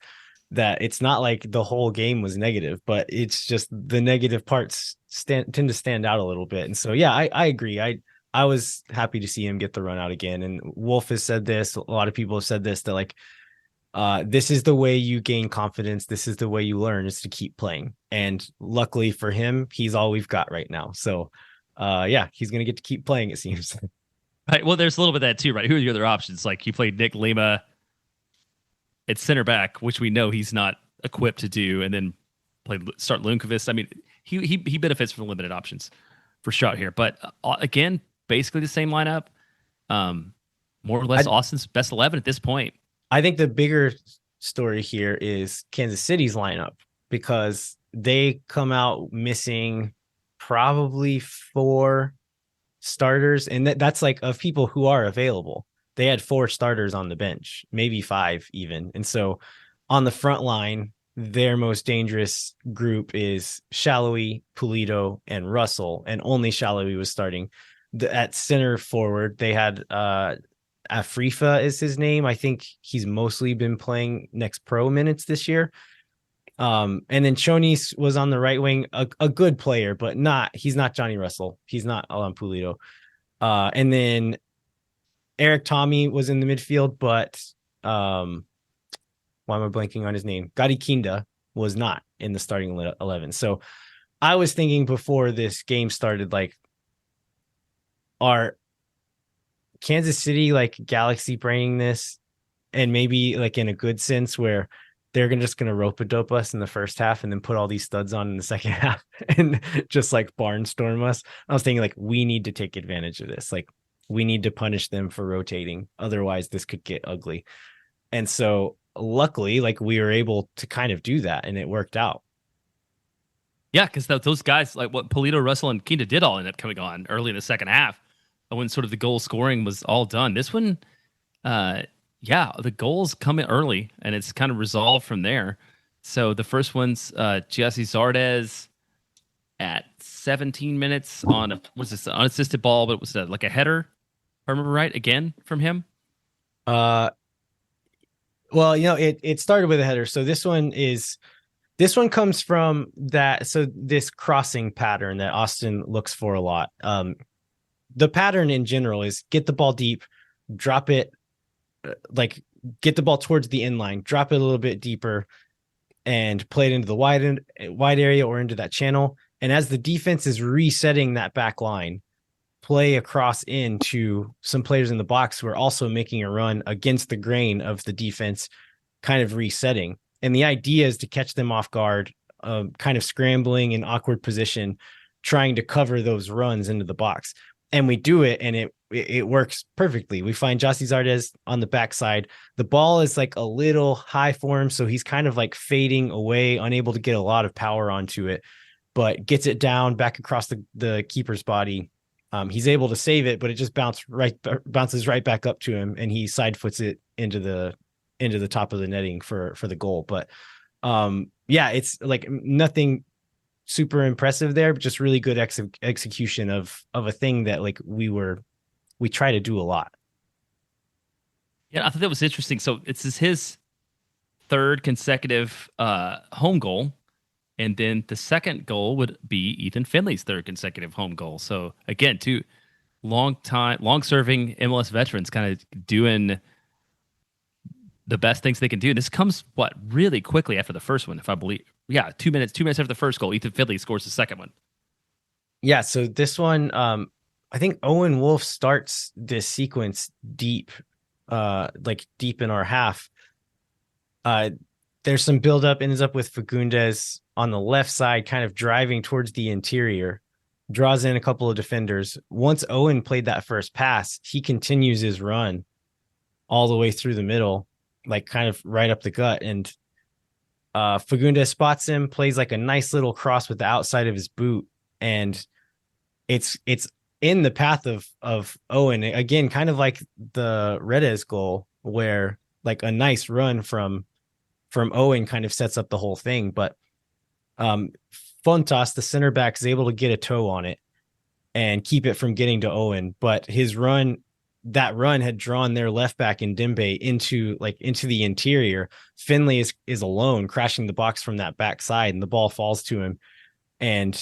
that it's not like the whole game was negative, but it's just the negative parts tend to stand out a little bit. And so, yeah, I agree. I was happy to see him get the run out again. And Wolf has said this, a lot of people have said this, that like, this is the way you gain confidence. This is the way you learn, is to keep playing. And luckily for him, he's all we've got right now. So, yeah, he's going to get to keep playing, it seems. Right. Well, there's a little bit of that too, right? Who are the other options? Like you played Nick Lima at center back, which we know he's not equipped to do, and then start Lundqvist. I mean, he benefits from limited options for sure here. But again, basically the same lineup. More or less Austin's best 11 at this point. I think the bigger story here is Kansas City's lineup, because they come out missing probably 4 starters. And that's like of people who are available. They had 4 starters on the bench, maybe 5 even. And so on the front line, their most dangerous group is Shallowy, Pulido, and Russell. And only Shallowy was starting. At center forward, they had Afrifa is his name. I think he's mostly been playing Next Pro minutes this year. And then Chonis was on the right wing, a good player, but he's not Johnny Russell. He's not Alan Pulido. And then Eric Tommy was in the midfield, but why am I blanking on his name? Gadi Kinda was not in the starting 11. So I was thinking before this game started, like, are Kansas City like Galaxy braining this, and maybe like in a good sense where they're just going to rope-a-dope us in the first half and then put all these studs on in the second half and just like barnstorm us. I was thinking like, we need to take advantage of this. Like we need to punish them for rotating. Otherwise this could get ugly. And so luckily, like we were able to kind of do that and it worked out. Yeah. Cause those guys like what Pulido, Russell, and Kinda did all end up coming on early in the second half when sort of the goal scoring was all done. This one, yeah, the goals come in early, and it's kind of resolved from there. So the first one's Jesse Zardes at 17 minutes on an unassisted ball, but it was like a header I remember right, again from him. Uh, well, it started with a header. So this one comes from that. So this crossing pattern that Austin looks for a lot. The pattern in general is get the ball deep, drop it, like get the ball towards the end line, drop it a little bit deeper, and play it into the wide area or into that channel. And as the defense is resetting that back line, play across into some players in the box who are also making a run against the grain of the defense, kind of resetting. And the idea is to catch them off guard, kind of scrambling in awkward position, trying to cover those runs into the box. And we do it, and it works perfectly. We find Jossie Zardes on the backside. The ball is like a little high for him, so he's kind of like fading away, unable to get a lot of power onto it, but gets it down back across the keeper's body. He's able to save it, but it just bounces right back up to him, and he side foots it into the top of the netting for the goal. But it's like nothing super impressive there, but just really good execution of a thing that like we try to do a lot. Yeah, I thought that was interesting. So it's his third consecutive home goal, and then the second goal would be Ethan Finley's third consecutive home goal. So again, two long-serving MLS veterans kind of doing the best things they can do. This comes really quickly after the first one, if I believe. Yeah, 2 minutes after the first goal, Ethan Finley scores the second one. Yeah, so this one, I think Owen Wolf starts this sequence deep, like deep in our half. There's some buildup, ends up with Fagundes on the left side, kind of driving towards the interior, draws in a couple of defenders. Once Owen played that first pass, he continues his run all the way through the middle, like kind of right up the gut. And Fagundes spots him, plays like a nice little cross with the outside of his boot. And it's in the path of Owen again, kind of like the Redes goal, where like a nice run from Owen kind of sets up the whole thing. But Fontas, the center back, is able to get a toe on it and keep it from getting to Owen. But that run had drawn their left back in Dembe into the interior. Finley is alone, crashing the box from that backside, and the ball falls to him and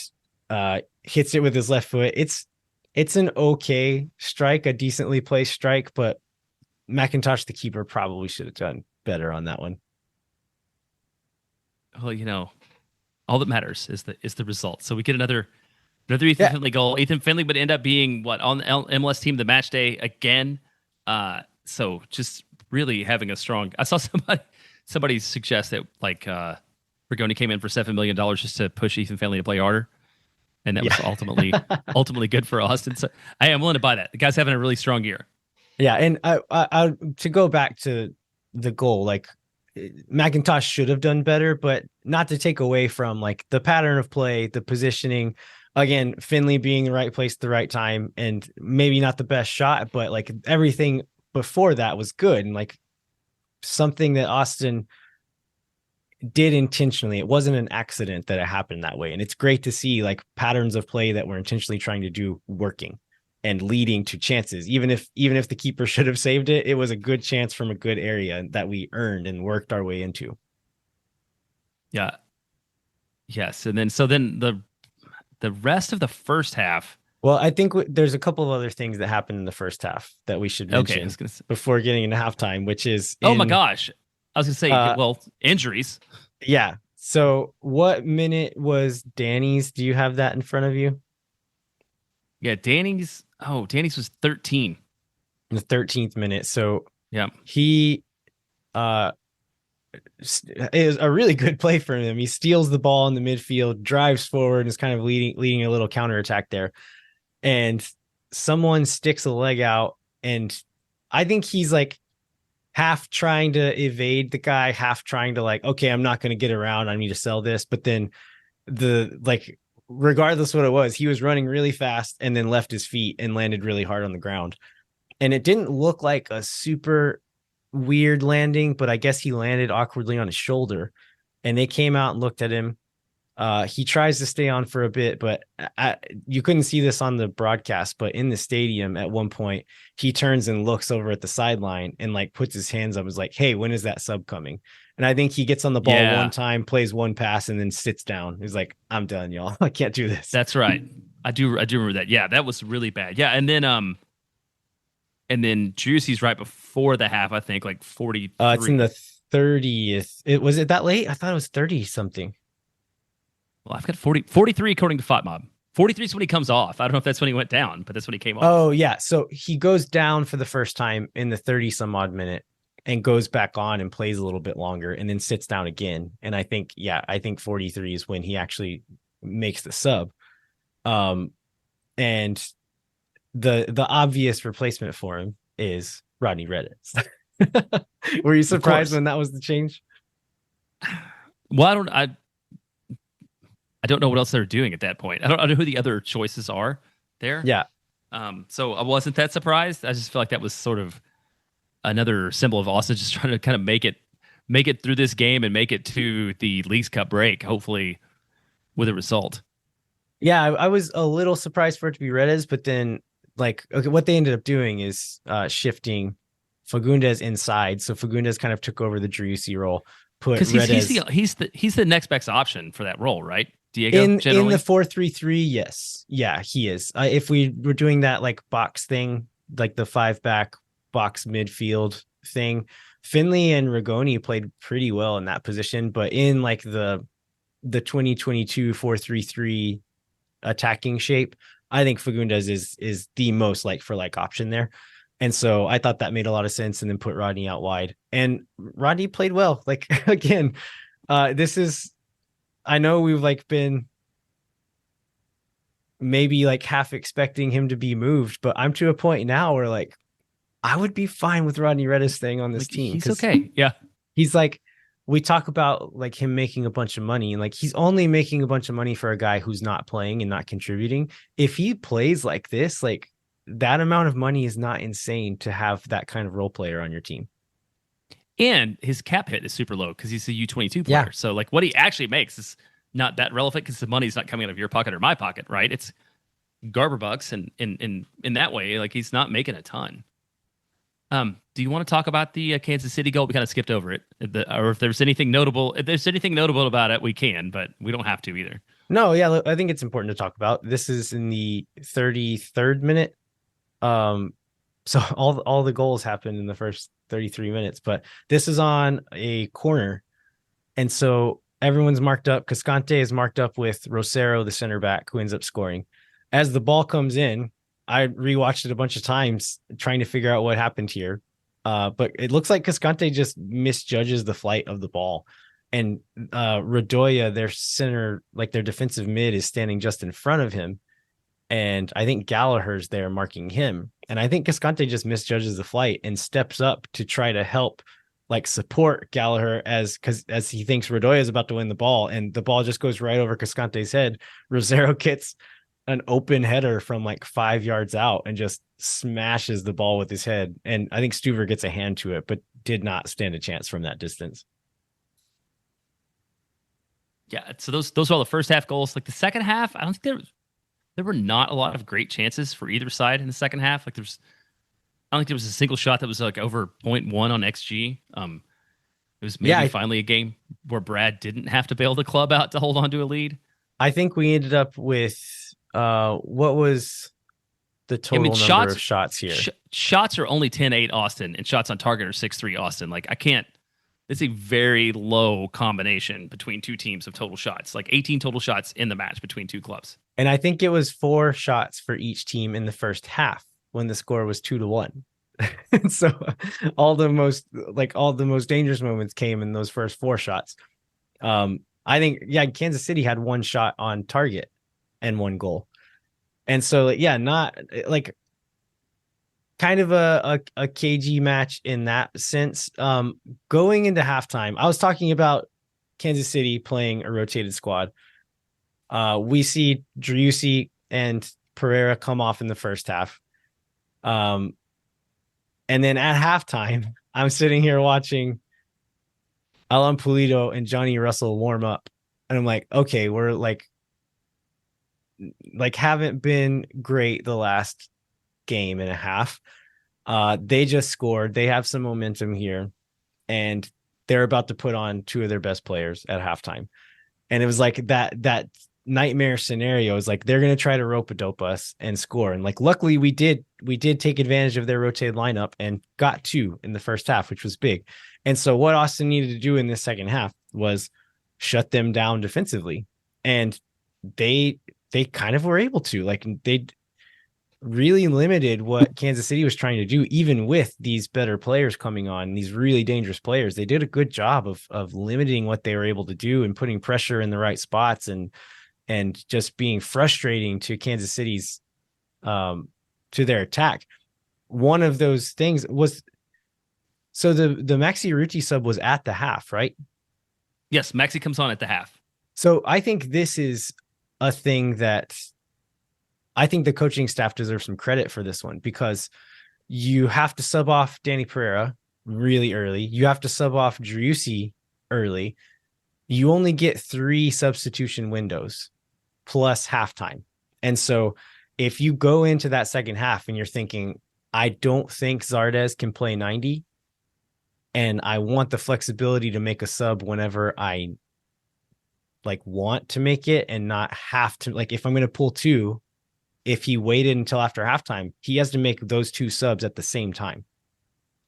hits it with his left foot. It's an okay strike, a decently placed strike, but McIntosh, the keeper, probably should have done better on that one. Well, all that matters is the result. So we get another Ethan Finley goal. Ethan Finley would end up being on the MLS team the match day again. So just really having a strong. I saw somebody suggest that like Rigoni came in for $7 million just to push Ethan Finley to play harder, and that was ultimately good for Austin. So I am willing to buy that. The guy's having a really strong year. Yeah, and I to go back to the goal, like McIntosh should have done better, but not to take away from like the pattern of play, the positioning. Again, Finley being the right place at the right time, and maybe not the best shot, but like everything before that was good, and like something that Austin did intentionally. It wasn't an accident that it happened that way. And it's great to see like patterns of play that we're intentionally trying to do working and leading to chances. Even if the keeper should have saved it, it was a good chance from a good area that we earned and worked our way into. Yeah. Yes. And then the rest of the first half. Well, I think there's a couple of other things that happened in the first half that we should mention before getting into halftime, which is oh my gosh. I was going to say, injuries. Yeah. So what minute was Danny's? Do you have that in front of you? Yeah, Danny's was 13. In the 13th minute. So yeah, he is a really good play for him. He steals the ball in the midfield, drives forward, and is kind of leading a little counterattack there. And someone sticks a leg out, and I think he's like half trying to evade the guy, half trying to like, okay, I'm not going to get around. I need to sell this. But then regardless what it was, he was running really fast and then left his feet and landed really hard on the ground. And it didn't look like a super weird landing, but I guess he landed awkwardly on his shoulder, and they came out and looked at him. He tries to stay on for a bit, but you couldn't see this on the broadcast, but in the stadium at one point, he turns and looks over at the sideline and like puts his hands up, is like, hey, when is that sub coming? And I think he gets on the ball one time, plays one pass, and then sits down. He's like, I'm done, y'all. I can't do this. That's right. I do remember that. Yeah, that was really bad. Yeah, and then Juicy's right before the half, I think, like 43. It's in the 30th. Was it that late? I thought it was 30 something. Well, I've got 43 according to FotMob. 43 is when he comes off. I don't know if that's when he went down, but that's when he came off. Oh, yeah. So he goes down for the first time in the 30 some odd minute and goes back on and plays a little bit longer and then sits down again. And I think 43 is when he actually makes the sub. And the obvious replacement for him is Rodney Redditz. Were you surprised when that was the change? Well, I don't know what else they're doing at that point. I don't know who the other choices are there. Yeah. So I wasn't that surprised. I just feel like that was sort of another symbol of Austin just trying to kind of make it through this game and make it to the Leagues Cup break, hopefully with a result. Yeah, I was a little surprised for it to be Redes, but then what they ended up doing is shifting Fagundes inside. So Fagundes kind of took over the Driussi role. Because he's the next best option for that role, right? Diego in the 4-3-3, yes, yeah, he is. If we were doing that like box thing, like the 5-back box midfield thing, Finley and Rigoni played pretty well in that position. But in like the 2022 4-3-3 attacking shape, I think Fagundes is the most like for like option there. And so I thought that made a lot of sense, and then put Rodney out wide. And Rodney played well. Like, again, I know we've like been maybe like half expecting him to be moved, but I'm to a point now where like I would be fine with Rodney Redes staying on this team. He's okay. Yeah. He's like, we talk about like him making a bunch of money, and like he's only making a bunch of money for a guy who's not playing and not contributing. If he plays like this, like, that amount of money is not insane to have that kind of role player on your team. And his cap hit is super low because he's a U22 player. Yeah. So like what he actually makes is not that relevant because the money's not coming out of your pocket or my pocket, right? It's Garber bucks, and in that way, like he's not making a ton. Do you want to talk about the Kansas City goal? We kind of skipped over it, or if there's anything notable. If there's anything notable about it, we can, but we don't have to either. No, yeah, I think it's important to talk about. This is in the 33rd minute. So all the goals happened in the first 33 minutes, but this is on a corner, and so everyone's marked up. Cascante is marked up with Rosero, the center back, who ends up scoring. As the ball comes in, I rewatched it a bunch of times trying to figure out what happened here, but it looks like Cascante just misjudges the flight of the ball, and Radoya, their center, like their defensive mid, is standing just in front of him. And I think Gallagher's there marking him. And I think Cascante just misjudges the flight and steps up to try to help, like, support Gallagher as he thinks Radoya is about to win the ball. And the ball just goes right over Cascante's head. Rosero gets an open header from like 5 yards out and just smashes the ball with his head. And I think Stuver gets a hand to it, but did not stand a chance from that distance. Yeah. So those were all the first half goals. Like the second half, I don't think there were not a lot of great chances for either side in the second half. Like I don't think there was a single shot that was like over 0.1 on XG. It was maybe finally a game where Brad didn't have to bail the club out to hold on to a lead. I think we ended up with what was the total number of shots here? Shots are only 10-8 Austin, and shots on target are 6-3 Austin. Like it's a very low combination between two teams of total shots, like 18 total shots in the match between two clubs. And I think it was 4 shots for each team in the first half when the score was 2-1. So all the most dangerous moments came in those first 4 shots. I think, Kansas City had 1 shot on target and 1 goal. And so, not like kind of a KG match in that sense. Going into halftime, I was talking about Kansas City playing a rotated squad. We see Driussi and Pereira come off in the first half. And then at halftime, I'm sitting here watching Alan Pulido and Johnny Russell warm up. And I'm like, okay, we're like haven't been great the last game and a half. They just scored. They have some momentum here, and they're about to put on two of their best players at halftime. And it was like that nightmare scenario is like they're gonna try to rope-a-dope us and score. And like luckily we did take advantage of their rotated lineup and got two in the first half, which was big. And so what Austin needed to do in this second half was shut them down defensively. And they kind of were able to. Like they really limited what Kansas City was trying to do, even with these better players coming on, these really dangerous players. They did a good job of limiting what they were able to do and putting pressure in the right spots and just being frustrating to Kansas City's to their attack. One of those things was, so the Maxi Ruti sub was at the half, right? Yes, Maxi comes on at the half. So I think this is a thing that I think the coaching staff deserves some credit for this one, because you have to sub off Danny Pereira really early. You have to sub off Driussi early. You only get 3 substitution windows plus halftime. And so if you go into that second half and you're thinking, I don't think Zardes can play 90, and I want the flexibility to make a sub whenever I like want to make it and not have to, like if I'm going to pull 2, if he waited until after halftime, he has to make those 2 subs at the same time.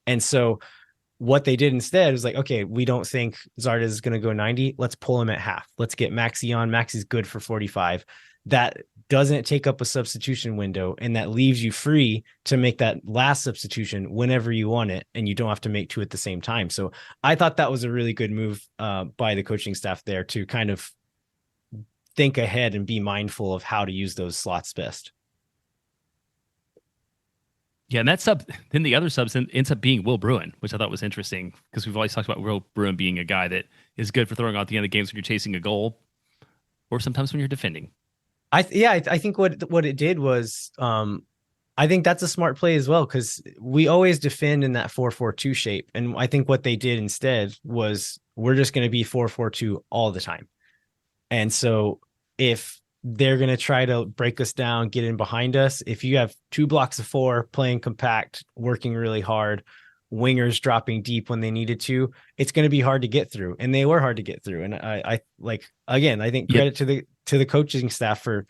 And so what they did instead was like, okay, we don't think Zardes is going to go 90. Let's pull him at half. Let's get Maxi on. Maxi's good for 45. That doesn't take up a substitution window, and that leaves you free to make that last substitution whenever you want it, and you don't have to make 2 at the same time. So I thought that was a really good move by the coaching staff there to kind of think ahead and be mindful of how to use those slots best. Yeah, and that sub, then the other subs ends up being Will Bruin, which I thought was interesting, because we've always talked about Will Bruin being a guy that is good for throwing out the end of games when you're chasing a goal, or sometimes when you're defending. I think what it did was, I think that's a smart play as well, because we always defend in that 4-4-2 shape, and I think what they did instead was we're just going to be 4-4-2 all the time. And so if they're going to try to break us down, get in behind us, if you have 2 blocks of 4 playing compact, working really hard, wingers dropping deep when they needed to, it's going to be hard to get through. And they were hard to get through. And I like, again, I think credit to the coaching staff for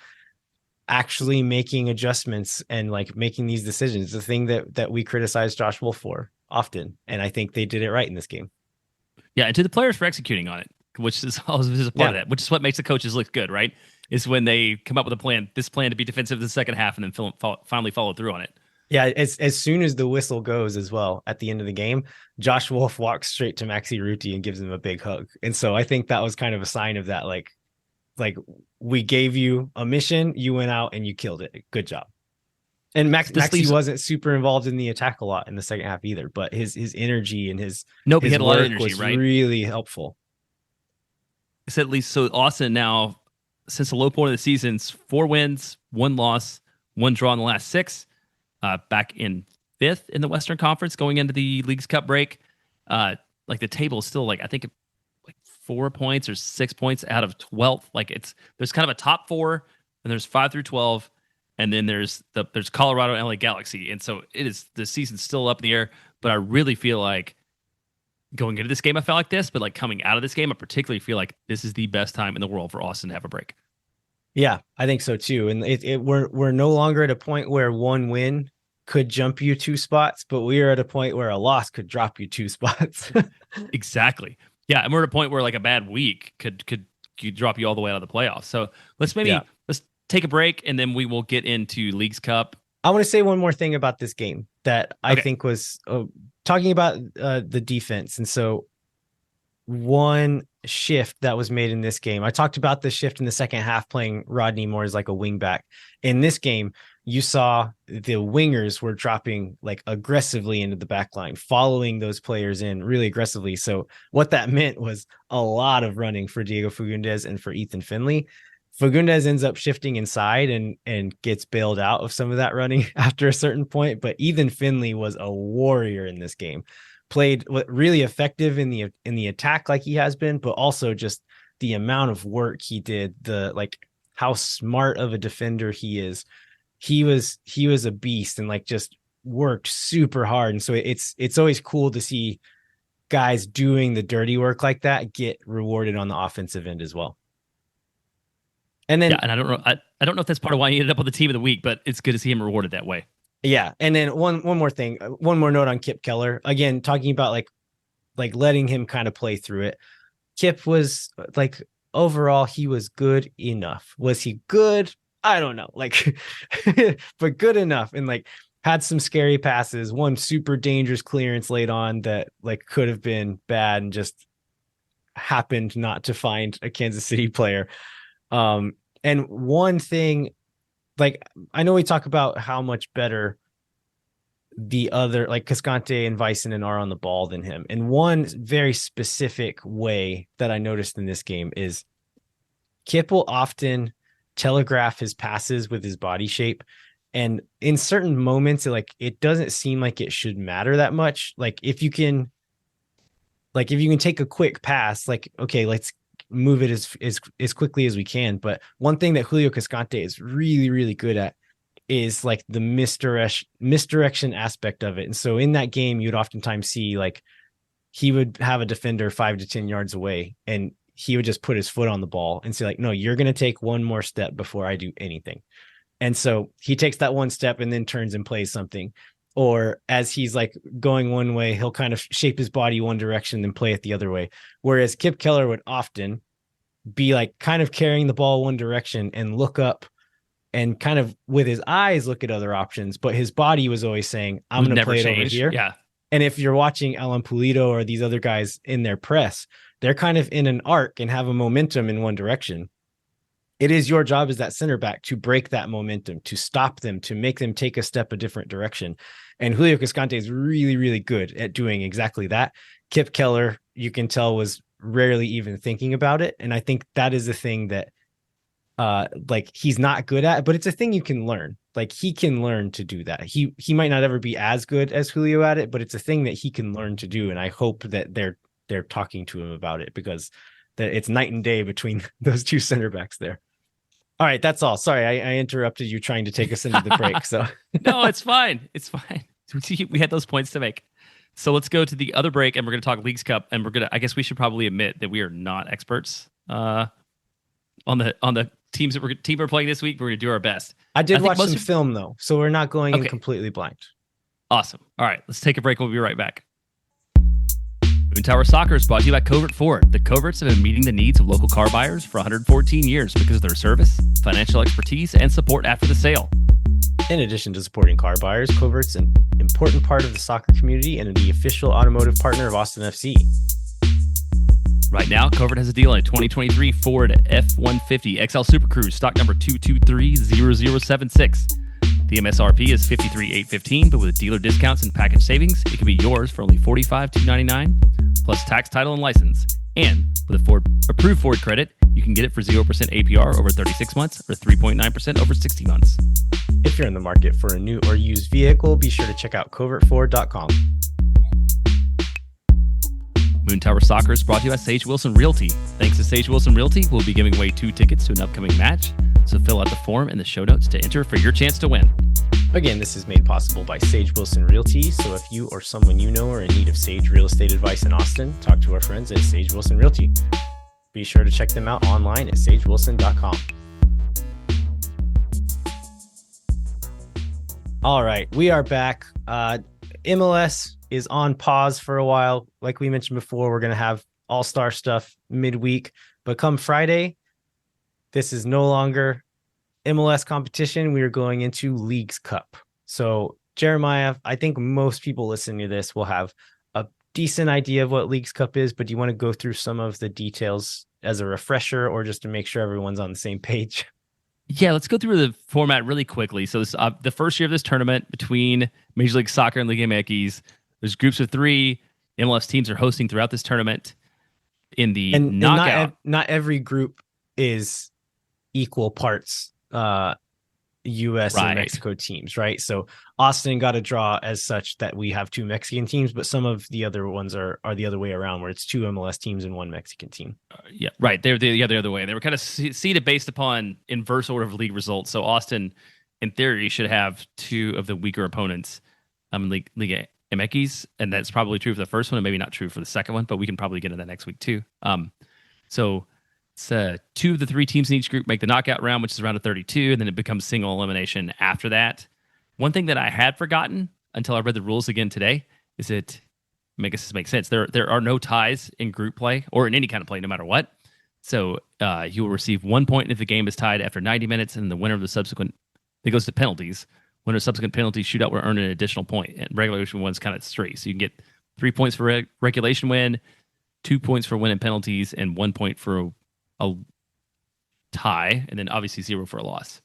actually making adjustments and like making these decisions, the thing that we criticize Josh Wolf for often. And I think they did it right in this game. Yeah, and to the players for executing on it, which is always a part of that, which is what makes the coaches look good, right? Is when they come up with a plan, this plan to be defensive in the second half, and then finally follow through on it. Yeah, as soon as the whistle goes as well at the end of the game, Josh Wolf walks straight to Maxi Ruti and gives him a big hug. And so I think that was kind of a sign of that, like we gave you a mission, you went out and you killed it. Good job. And Maxi wasn't super involved in the attack a lot in the second half either, but his energy and his he had a lot of energy, was right? Really helpful. It's at least so Austin now, since the low point of the season's 4 wins, 1 loss, 1 draw in the last 6. Back in 5th in the Western Conference going into the Leagues Cup break. Like the table is still like, I think like 4 points or 6 points out of 12th. Like there's kind of a top 4, and there's 5 through 12, and then there's Colorado and LA Galaxy. And so the season's still up in the air, but I really feel like going into this game, I felt like this, but like coming out of this game, I particularly feel like this is the best time in the world for Austin to have a break. Yeah, I think so too. And we're no longer at a point where 1 win could jump you 2 spots, but we are at a point where a loss could drop you 2 spots. Exactly. Yeah, and we're at a point where like a bad week could drop you all the way out of the playoffs. So let's take a break, and then we will get into Leagues Cup. I want to say one more thing about this game that I think was talking about the defense. And so one shift that was made in this game, I talked about the shift in the second half, playing Rodney more as like a wing back. In this game, you saw the wingers were dropping like aggressively into the back line, following those players in really aggressively. So what that meant was a lot of running for Diego Fagundes and for Ethan Finley. Fagundes ends up shifting inside and gets bailed out of some of that running after a certain point. But Ethan Finley was a warrior in this game, played really effective in the attack like he has been, but also just the amount of work he did, the like how smart of a defender he is. He was a beast and like just worked super hard. And so it's always cool to see guys doing the dirty work like that get rewarded on the offensive end as well. And then, yeah, and I don't know if that's part of why he ended up on the team of the week, but it's good to see him rewarded that way. Yeah, and then one more thing, one more note on Kip Keller. Again, talking about like letting him kind of play through it. Kip was like overall he was good enough. Was he good? I don't know. Like, but good enough, and like had some scary passes. One super dangerous clearance late on that like could have been bad and just happened not to find a Kansas City player. And one thing, like I know we talk about how much better the other like Cascante and Vicenen are on the ball than him. And one very specific way that I noticed in this game is Kip will often telegraph his passes with his body shape. And in certain moments, it doesn't seem like it should matter that much. Like if you can take a quick pass, like, okay, let's move it as quickly as we can. But one thing that Julio Cascante is really, really good at is like the misdirection aspect of it. And so in that game, you'd oftentimes see like he would have a defender 5 to 10 yards away and he would just put his foot on the ball and say like, no, you're going to take one more step before I do anything. And so he takes that one step and then turns and plays something. Or as he's like going one way, he'll kind of shape his body one direction, then play it the other way. Whereas Kip Keller would often be like kind of carrying the ball one direction and look up and kind of with his eyes look at other options. But his body was always saying, I'm going to play it over here. Yeah. And if you're watching Alan Pulido or these other guys in their press, they're kind of in an arc and have a momentum in one direction. It is your job as that center back to break that momentum, to stop them, to make them take a step a different direction. And Julio Cascante is really, really good at doing exactly that. Kip Keller, you can tell, was rarely even thinking about it. And I think that is a thing that like he's not good at, but it's a thing you can learn. Like he can learn to do that. He might not ever be as good as Julio at it, but it's a thing that he can learn to do. And I hope that they're talking to him about it because it's night and day between those two center backs there. All right, that's all. Sorry, I interrupted you trying to take us into the break. So no, it's fine. It's fine. We had those points to make. So let's go to the other break, and we're going to talk Leagues Cup, and I guess we should probably admit that we are not experts on the teams that we're playing this week. We're going to do our best. I did watch some film though, so we're not going in completely blind. Awesome. All right, let's take a break. We'll be right back. Moon Tower Soccer is brought to you by Covert Ford. The Coverts have been meeting the needs of local car buyers for 114 years because of their service, financial expertise, and support after the sale. In addition to supporting car buyers, Covert's an important part of the soccer community and the official automotive partner of Austin FC. Right now, Covert has a deal on a 2023 Ford F-150 XL Super Cruise, stock number 2230076. The MSRP is $53,815, but with dealer discounts and package savings, it can be yours for only $45,299, plus tax, title, and license. And with a approved Ford credit, you can get it for 0% APR over 36 months or 3.9% over 60 months. If you're in the market for a new or used vehicle, be sure to check out covertford.com. Moon Tower Soccer is brought to you by Sage Wilson Realty. Thanks to Sage Wilson Realty, we'll be giving away 2 tickets to an upcoming match. So fill out the form in the show notes to enter for your chance to win. Again, this is made possible by Sage Wilson Realty. So if you or someone you know are in need of Sage real estate advice in Austin, talk to our friends at Sage Wilson Realty. Be sure to check them out online at sagewilson.com. All right, we are back. MLS is on pause for a while. Like we mentioned before, we're going to have all-star stuff midweek. But come Friday, this is no longer MLS competition. We are going into Leagues Cup. So, Jeremiah, I think most people listening to this will have a decent idea of what Leagues Cup is, but do you want to go through some of the details as a refresher or just to make sure everyone's on the same page? Yeah, let's go through the format really quickly. So this, the first year of this tournament between Major League Soccer and Liga MX, there's groups of 3. MLS teams are hosting throughout this tournament in the knockout. Not every group is equal parts US and Right. Mexico teams, right? So Austin got a draw as such that we have 2 Mexican teams, but some of the other ones are the other way around, where it's 2 MLS teams and 1 Mexican team. Yeah, right. They're the other way. They were kind of seeded based upon inverse order of league results. So Austin, in theory, should have 2 of the weaker opponents, Liga MX, and that's probably true for the first one, and maybe not true for the second one. But we can probably get into that next week too. So it's 2 of the 3 teams in each group make the knockout round, which is around a 32, and then it becomes single elimination after that. One thing that I had forgotten until I read the rules again today is it makes sense. There are no ties in group play or in any kind of play, no matter what. So you will receive 1 point if the game is tied after 90 minutes, and the winner of the subsequent, it goes to penalties. Winner of subsequent penalty shootout will earn an additional point. And regulation one's kind of straight. So you can get 3 points for regulation win, 2 points for win and penalties, and 1 point for a tie, and then obviously 0 for a loss.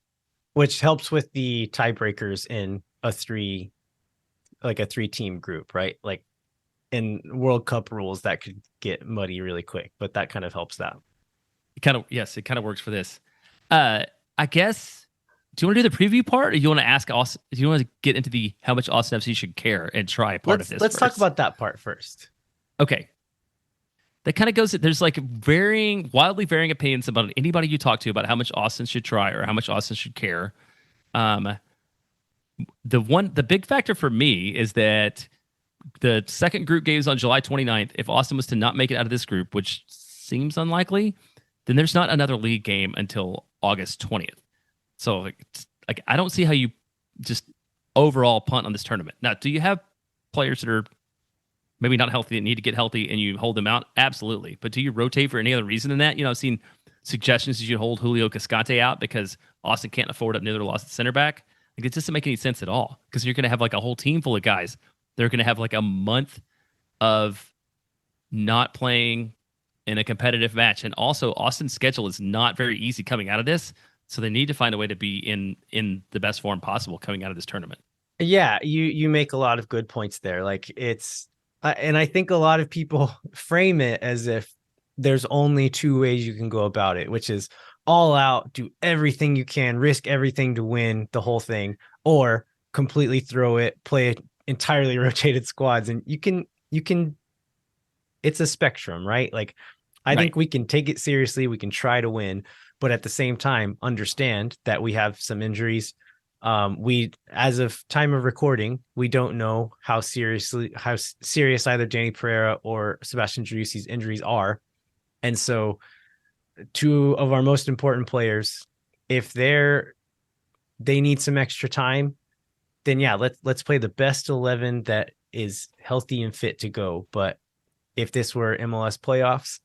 Which helps with the tiebreakers in a 3-team group, right? Like in World Cup rules, that could get muddy really quick, but that kind of helps that. It kind of works for this. I guess, do you want to do the preview part, or you want to ask Austin? Do you want to get into the how much Austin FC should care and try part of this? Let's first? talk about that part first. Okay. That kind of goes, there's like wildly varying opinions about anybody you talk to about how much Austin should try or how much Austin should care. The big factor for me is that the second group games on July 29th, if Austin was to not make it out of this group, which seems unlikely, then there's not another league game until August 20th. So like I don't see how you just overall punt on this tournament. Now, do you have players that are maybe not healthy that need to get healthy and you hold them out? Absolutely. But do you rotate for any other reason than that? I've seen suggestions that you hold Julio Cascante out because Austin can't afford another loss at center back. Like, it doesn't make any sense at all, because you're going to have like a whole team full of guys. They're going to have like a month of not playing in a competitive match. And also Austin's schedule is not very easy coming out of this. So they need to find a way to be in the best form possible coming out of this tournament. Yeah, you make a lot of good points there. Like it's, and I think a lot of people frame it as if there's only 2 ways you can go about it, which is all out, do everything you can, risk everything to win the whole thing, or completely throw it, play entirely rotated squads. And you can, it's a spectrum, right? Like, I think we can take it seriously. We can try to win, but at the same time, understand that we have some injuries. We, as of time of recording, we don't know how serious either Danny Pereira or Sebastian Driussi's injuries are. And so 2 of our most important players, if they need some extra time, then yeah, let's play the best 11 that is healthy and fit to go. But if this were MLS playoffs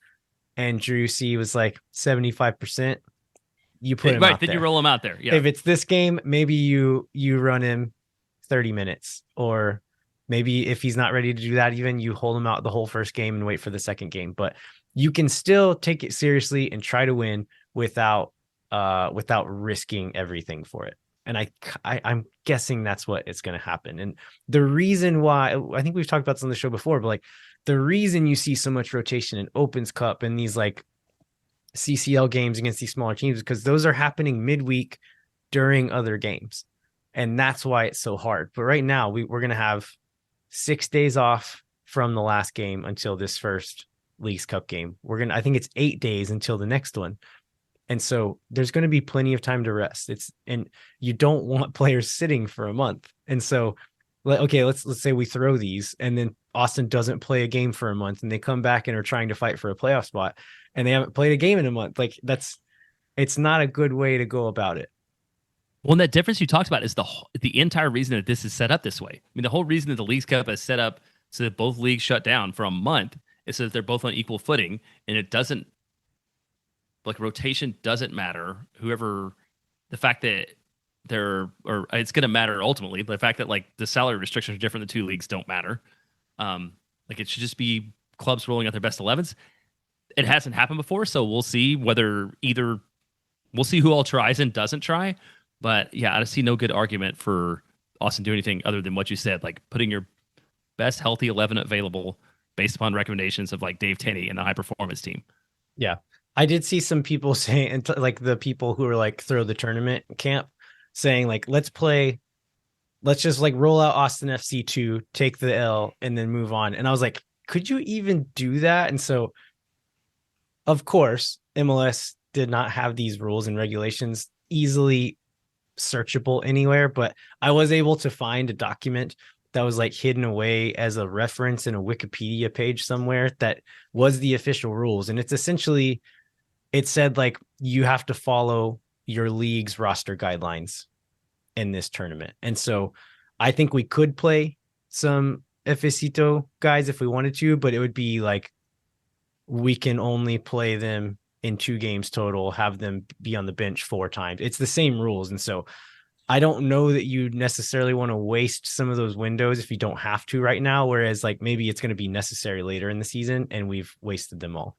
and Driussi was like 75%, you put him out then there. You roll him out there. Yeah. If it's this game, maybe you run him 30 minutes, or maybe if he's not ready to do that, even you hold him out the whole first game and wait for the second game. But you can still take it seriously and try to win without risking everything for it. And I'm guessing that's what is going to happen. And the reason why, I think we've talked about this on the show before, but like the reason you see so much rotation in Opens Cup and these like CCL games against these smaller teams, because those are happening midweek during other games. And that's why it's so hard. But right now we're going to have 6 days off from the last game until this first Leagues Cup game. I think it's 8 days until the next one. And so there's going to be plenty of time to rest. And you don't want players sitting for a month. And so, okay, let's say we throw these and then Austin doesn't play a game for a month and they come back and are trying to fight for a playoff spot and they haven't played a game in a month. Like it's not a good way to go about it. Well, and that difference you talked about is the entire reason that this is set up this way. I mean, the whole reason that the Leagues Cup is set up so that both leagues shut down for a month is so that they're both on equal footing, and it doesn't, like, rotation doesn't matter. The fact that it's going to matter ultimately, but the fact that like the salary restrictions are different, the 2 leagues don't matter. Like, it should just be clubs rolling out their best 11s. It hasn't happened before, so we'll see we'll see who all tries and doesn't try. But yeah, I see no good argument for Austin doing anything other than what you said, like putting your best healthy 11 available based upon recommendations of like Dave Tenney and the high performance team. Yeah. I did see some people saying, like the people who are like throw the tournament camp, saying like, let's just like roll out Austin FC 2, take the L, and then move on. And I was like, could you even do that? And so, of course, MLS did not have these rules and regulations easily searchable anywhere, but I was able to find a document that was like hidden away as a reference in a Wikipedia page somewhere that was the official rules. And it's essentially, it said like, you have to follow your league's roster guidelines in this tournament. And so I think we could play some Efecito guys if we wanted to, but it would be like, we can only play them in 2 games total, have them be on the bench 4 times. It's the same rules. And so I don't know that you necessarily want to waste some of those windows if you don't have to right now. Whereas like maybe it's going to be necessary later in the season and we've wasted them all.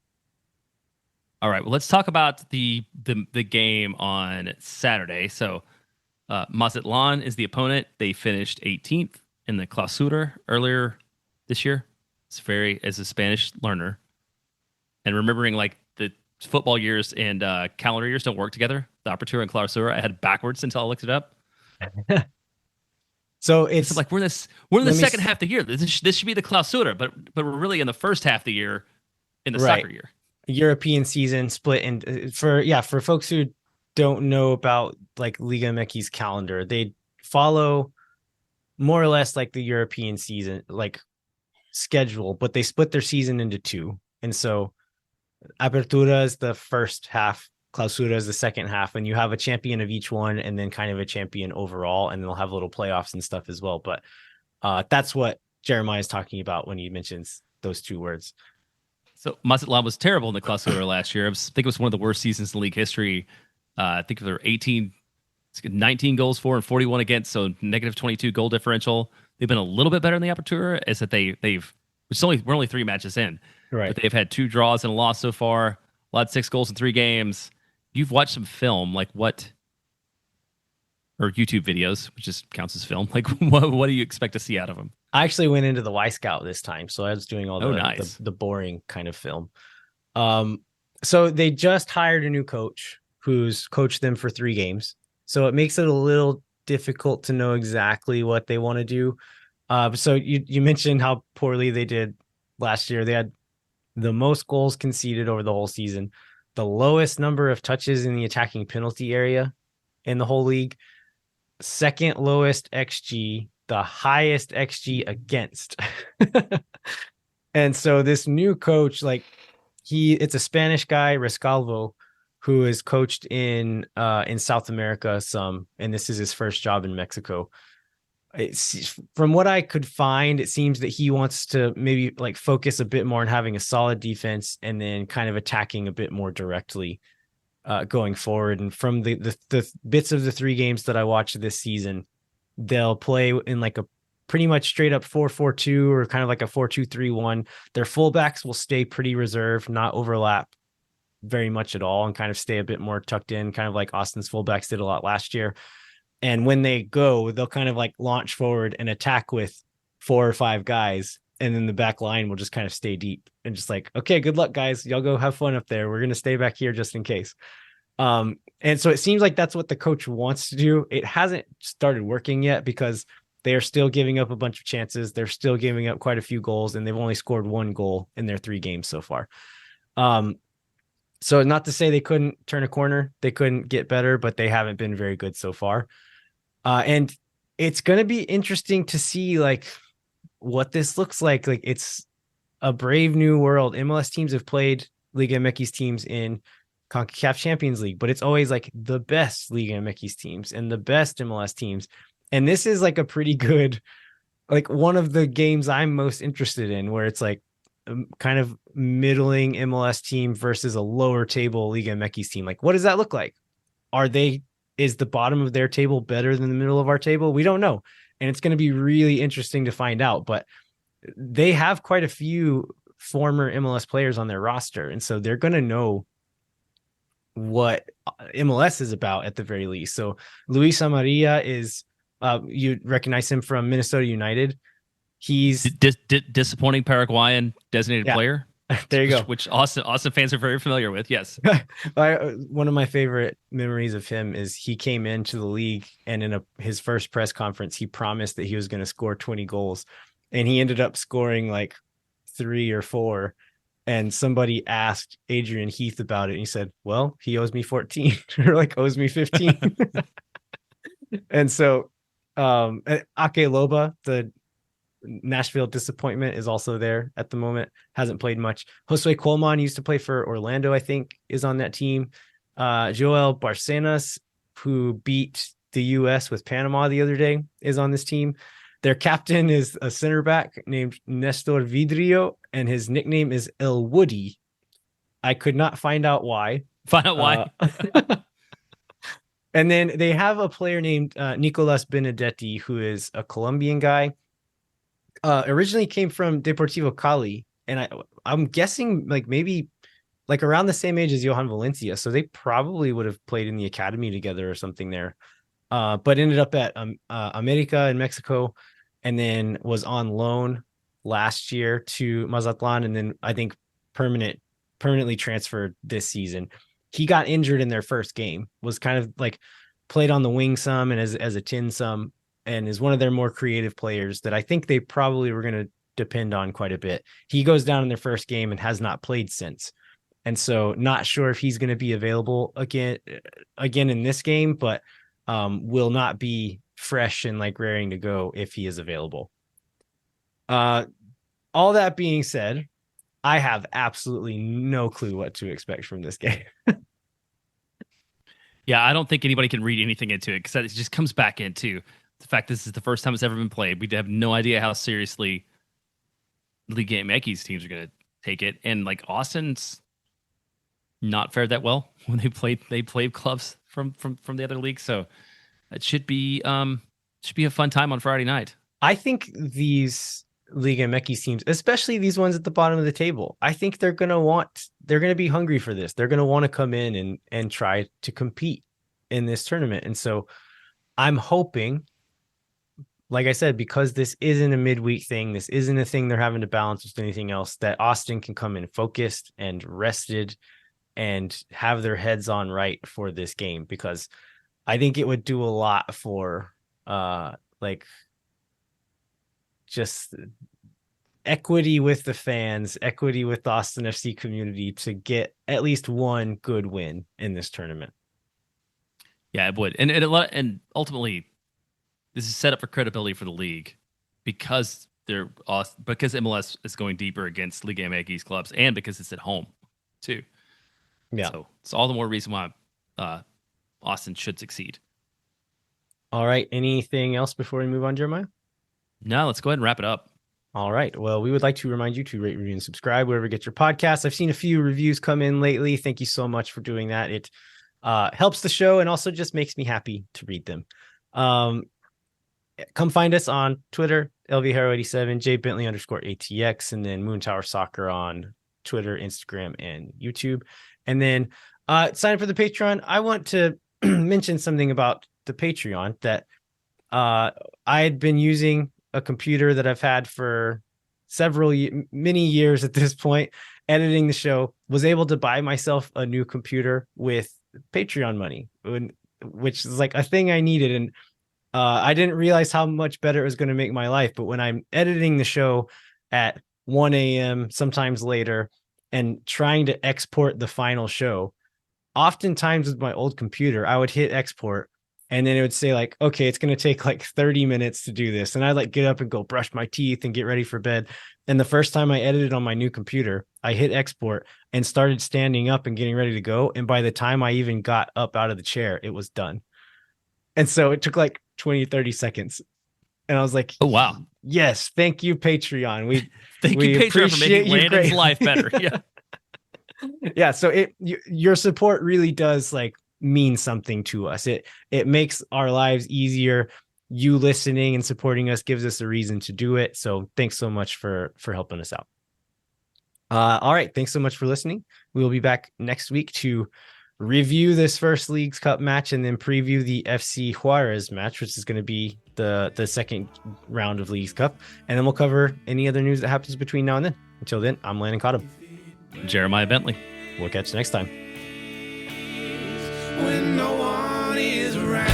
All right. Well, let's talk about the game on Saturday. So Mazatlan is the opponent. They finished 18th in the Clausura earlier this year. It's very, as a Spanish learner, and remembering like the football years and calendar years don't work together. The Apertura and Clausura, I had backwards until I looked it up. So it's like we're in the second half of the year. This should be the Clausura, but we're really in the first half of the year in the soccer year. European season split in for folks who don't know about like Liga MX's calendar, they follow more or less like the European season like schedule, but they split their season into 2. And so Apertura is the first half, Clausura is the second half, and you have a champion of each one and then kind of a champion overall, and they'll have little playoffs and stuff as well. But that's what Jeremiah is talking about when he mentions those 2 words. So Mazatlan was terrible in the Clausura last year. I think it was one of the worst seasons in league history. I think there were 19 goals for and 41 against, so negative 22 goal differential. They've been a little bit better in the Apertura, is that we're only 3 matches in. Right. But they've had 2 draws and a loss so far. Allowed 6 goals in 3 games. You've watched some film, like what, or YouTube videos, which just counts as film. Like what do you expect to see out of them? I actually went into the Y Scout this time, so I was doing all the boring kind of film. So they just hired a new coach who's coached them for 3 games. So it makes it a little difficult to know exactly what they want to do. So you mentioned how poorly they did last year. They had the most goals conceded over the whole season, the lowest number of touches in the attacking penalty area in the whole league, second lowest XG, the highest XG against. And so this new coach, like it's a Spanish guy, Rescalvo, who has coached in South America some, and this is his first job in Mexico. From what I could find, it seems that he wants to maybe like focus a bit more on having a solid defense and then kind of attacking a bit more directly going forward. And from the bits of the 3 games that I watched this season, they'll play in like a pretty much straight up 4-4-2 or kind of like a 4-2-3-1. Their fullbacks will stay pretty reserved, not overlap very much at all, and kind of stay a bit more tucked in, kind of like Austin's fullbacks did a lot last year. And when they go, they'll kind of like launch forward and attack with 4 or 5 guys. And then the back line will just kind of stay deep and just like, okay, good luck, guys. Y'all go have fun up there. We're going to stay back here just in case. And so it seems like that's what the coach wants to do. It hasn't started working yet because they are still giving up a bunch of chances. They're still giving up quite a few goals, and they've only scored 1 goal in their 3 games so far. So not to say they couldn't turn a corner, they couldn't get better, but they haven't been very good so far. And it's going to be interesting to see like what this looks like. Like it's a brave new world. MLS teams have played Liga MX teams in CONCACAF Champions League, but it's always like the best Liga MX teams and the best MLS teams. And this is like a pretty good, like one of the games I'm most interested in, where it's like kind of middling MLS team versus a lower table Liga MX team. Like, what does that look like? Is the bottom of their table better than the middle of our table? We don't know. And it's going to be really interesting to find out, but they have quite a few former MLS players on their roster. And so they're going to know what MLS is about at the very least. So Luis Amarilla is, you recognize him from Minnesota United. He's disappointing Paraguayan designated player. There you go. Which Austin fans are very familiar with. Yes. One of my favorite memories of him is he came into the league, and in his first press conference, he promised that he was going to score 20 goals, and he ended up scoring like 3 or 4. And somebody asked Adrian Heath about it, and he said, "Well, he owes me 14 or like owes me 15." And so, Ake Loba, the Nashville disappointment, is also there at the moment. Hasn't played much. Josue Colman used to play for Orlando, I think, is on that team. Joel Barcenas, who beat the U.S. with Panama the other day, is on this team. Their captain is a center back named Nestor Vidrio, and his nickname is El Woody. I could not find out why. Find out why. And then they have a player named Nicolas Benedetti, who is a Colombian guy. Originally came from Deportivo Cali, and I'm guessing like maybe like around the same age as Johan Valencia, so they probably would have played in the academy together or something there. But ended up at America in Mexico, and then was on loan last year to Mazatlan, and then I think permanently transferred this season. He got injured in their first game, was kind of like played on the wing some and as a 10 some, and is one of their more creative players that I think they probably were going to depend on quite a bit. He goes down in their first game and has not played since. And so not sure if he's going to be available again in this game, but will not be fresh and like raring to go if he is available. All that being said, I have absolutely no clue what to expect from this game. Yeah, I don't think anybody can read anything into it, because it just comes back into the fact this is the first time it's ever been played. We have no idea how seriously Liga MX teams are going to take it, and like Austin's not fared that well when they played clubs from the other league, so it should be a fun time on Friday night. I think these Liga MX teams, especially these ones at the bottom of the table, I think they're going to be hungry for this. They're going to want to come in and try to compete in this tournament. And so I'm hoping, like I said, because this isn't a midweek thing, this isn't a thing they're having to balance with anything else, that Austin can come in focused and rested and have their heads on right for this game, because I think it would do a lot for like just equity with the fans, equity with the Austin FC community to get at least one good win in this tournament. Yeah, it would. And ultimately, this is set up for credibility for the league, because MLS is going deeper against Liga MX clubs, and because it's at home too. Yeah. So it's all the more reason why Austin should succeed. All right. Anything else before we move on, Jeremiah? No, let's go ahead and wrap it up. All right. Well, we would like to remind you to rate, review, and subscribe wherever you get your podcasts. I've seen a few reviews come in lately. Thank you so much for doing that. It helps the show and also just makes me happy to read them. Come find us on Twitter, LVHero87, JBentley_ATX, and then Moon Tower Soccer on Twitter, Instagram, and YouTube. And then sign up for the Patreon. I want to mention something about the Patreon, that I had been using a computer that I've had for many years at this point, editing the show, was able to buy myself a new computer with Patreon money, which is like a thing I needed. And I didn't realize how much better it was going to make my life. But when I'm editing the show at 1 a.m., sometimes later, and trying to export the final show, oftentimes with my old computer, I would hit export, and then it would say like, okay, it's going to take like 30 minutes to do this. And I'd like get up and go brush my teeth and get ready for bed. And the first time I edited on my new computer, I hit export and started standing up and getting ready to go. And by the time I even got up out of the chair, it was done. And so it took like 20, 30 seconds. And I was like, oh, wow. Yes. Thank you, Patreon. Thank you, Patreon, for making Landon's life better. Yeah. Yeah. So your support really does like mean something to us. It makes our lives easier. You listening and supporting us gives us a reason to do it. So thanks so much for helping us out. All right. Thanks so much for listening. We will be back next week to review this first Leagues Cup match and then preview the FC Juarez match, which is going to be the second round of Leagues Cup. And then we'll cover any other news that happens between now and then. Until then, I'm Landon Cottom. Jeremiah Bentley. We'll catch you next time. when no one is around.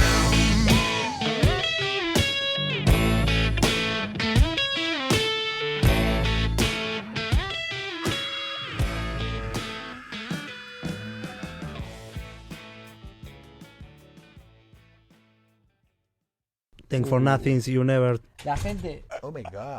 Think for nothing, you never La gente Oh my God.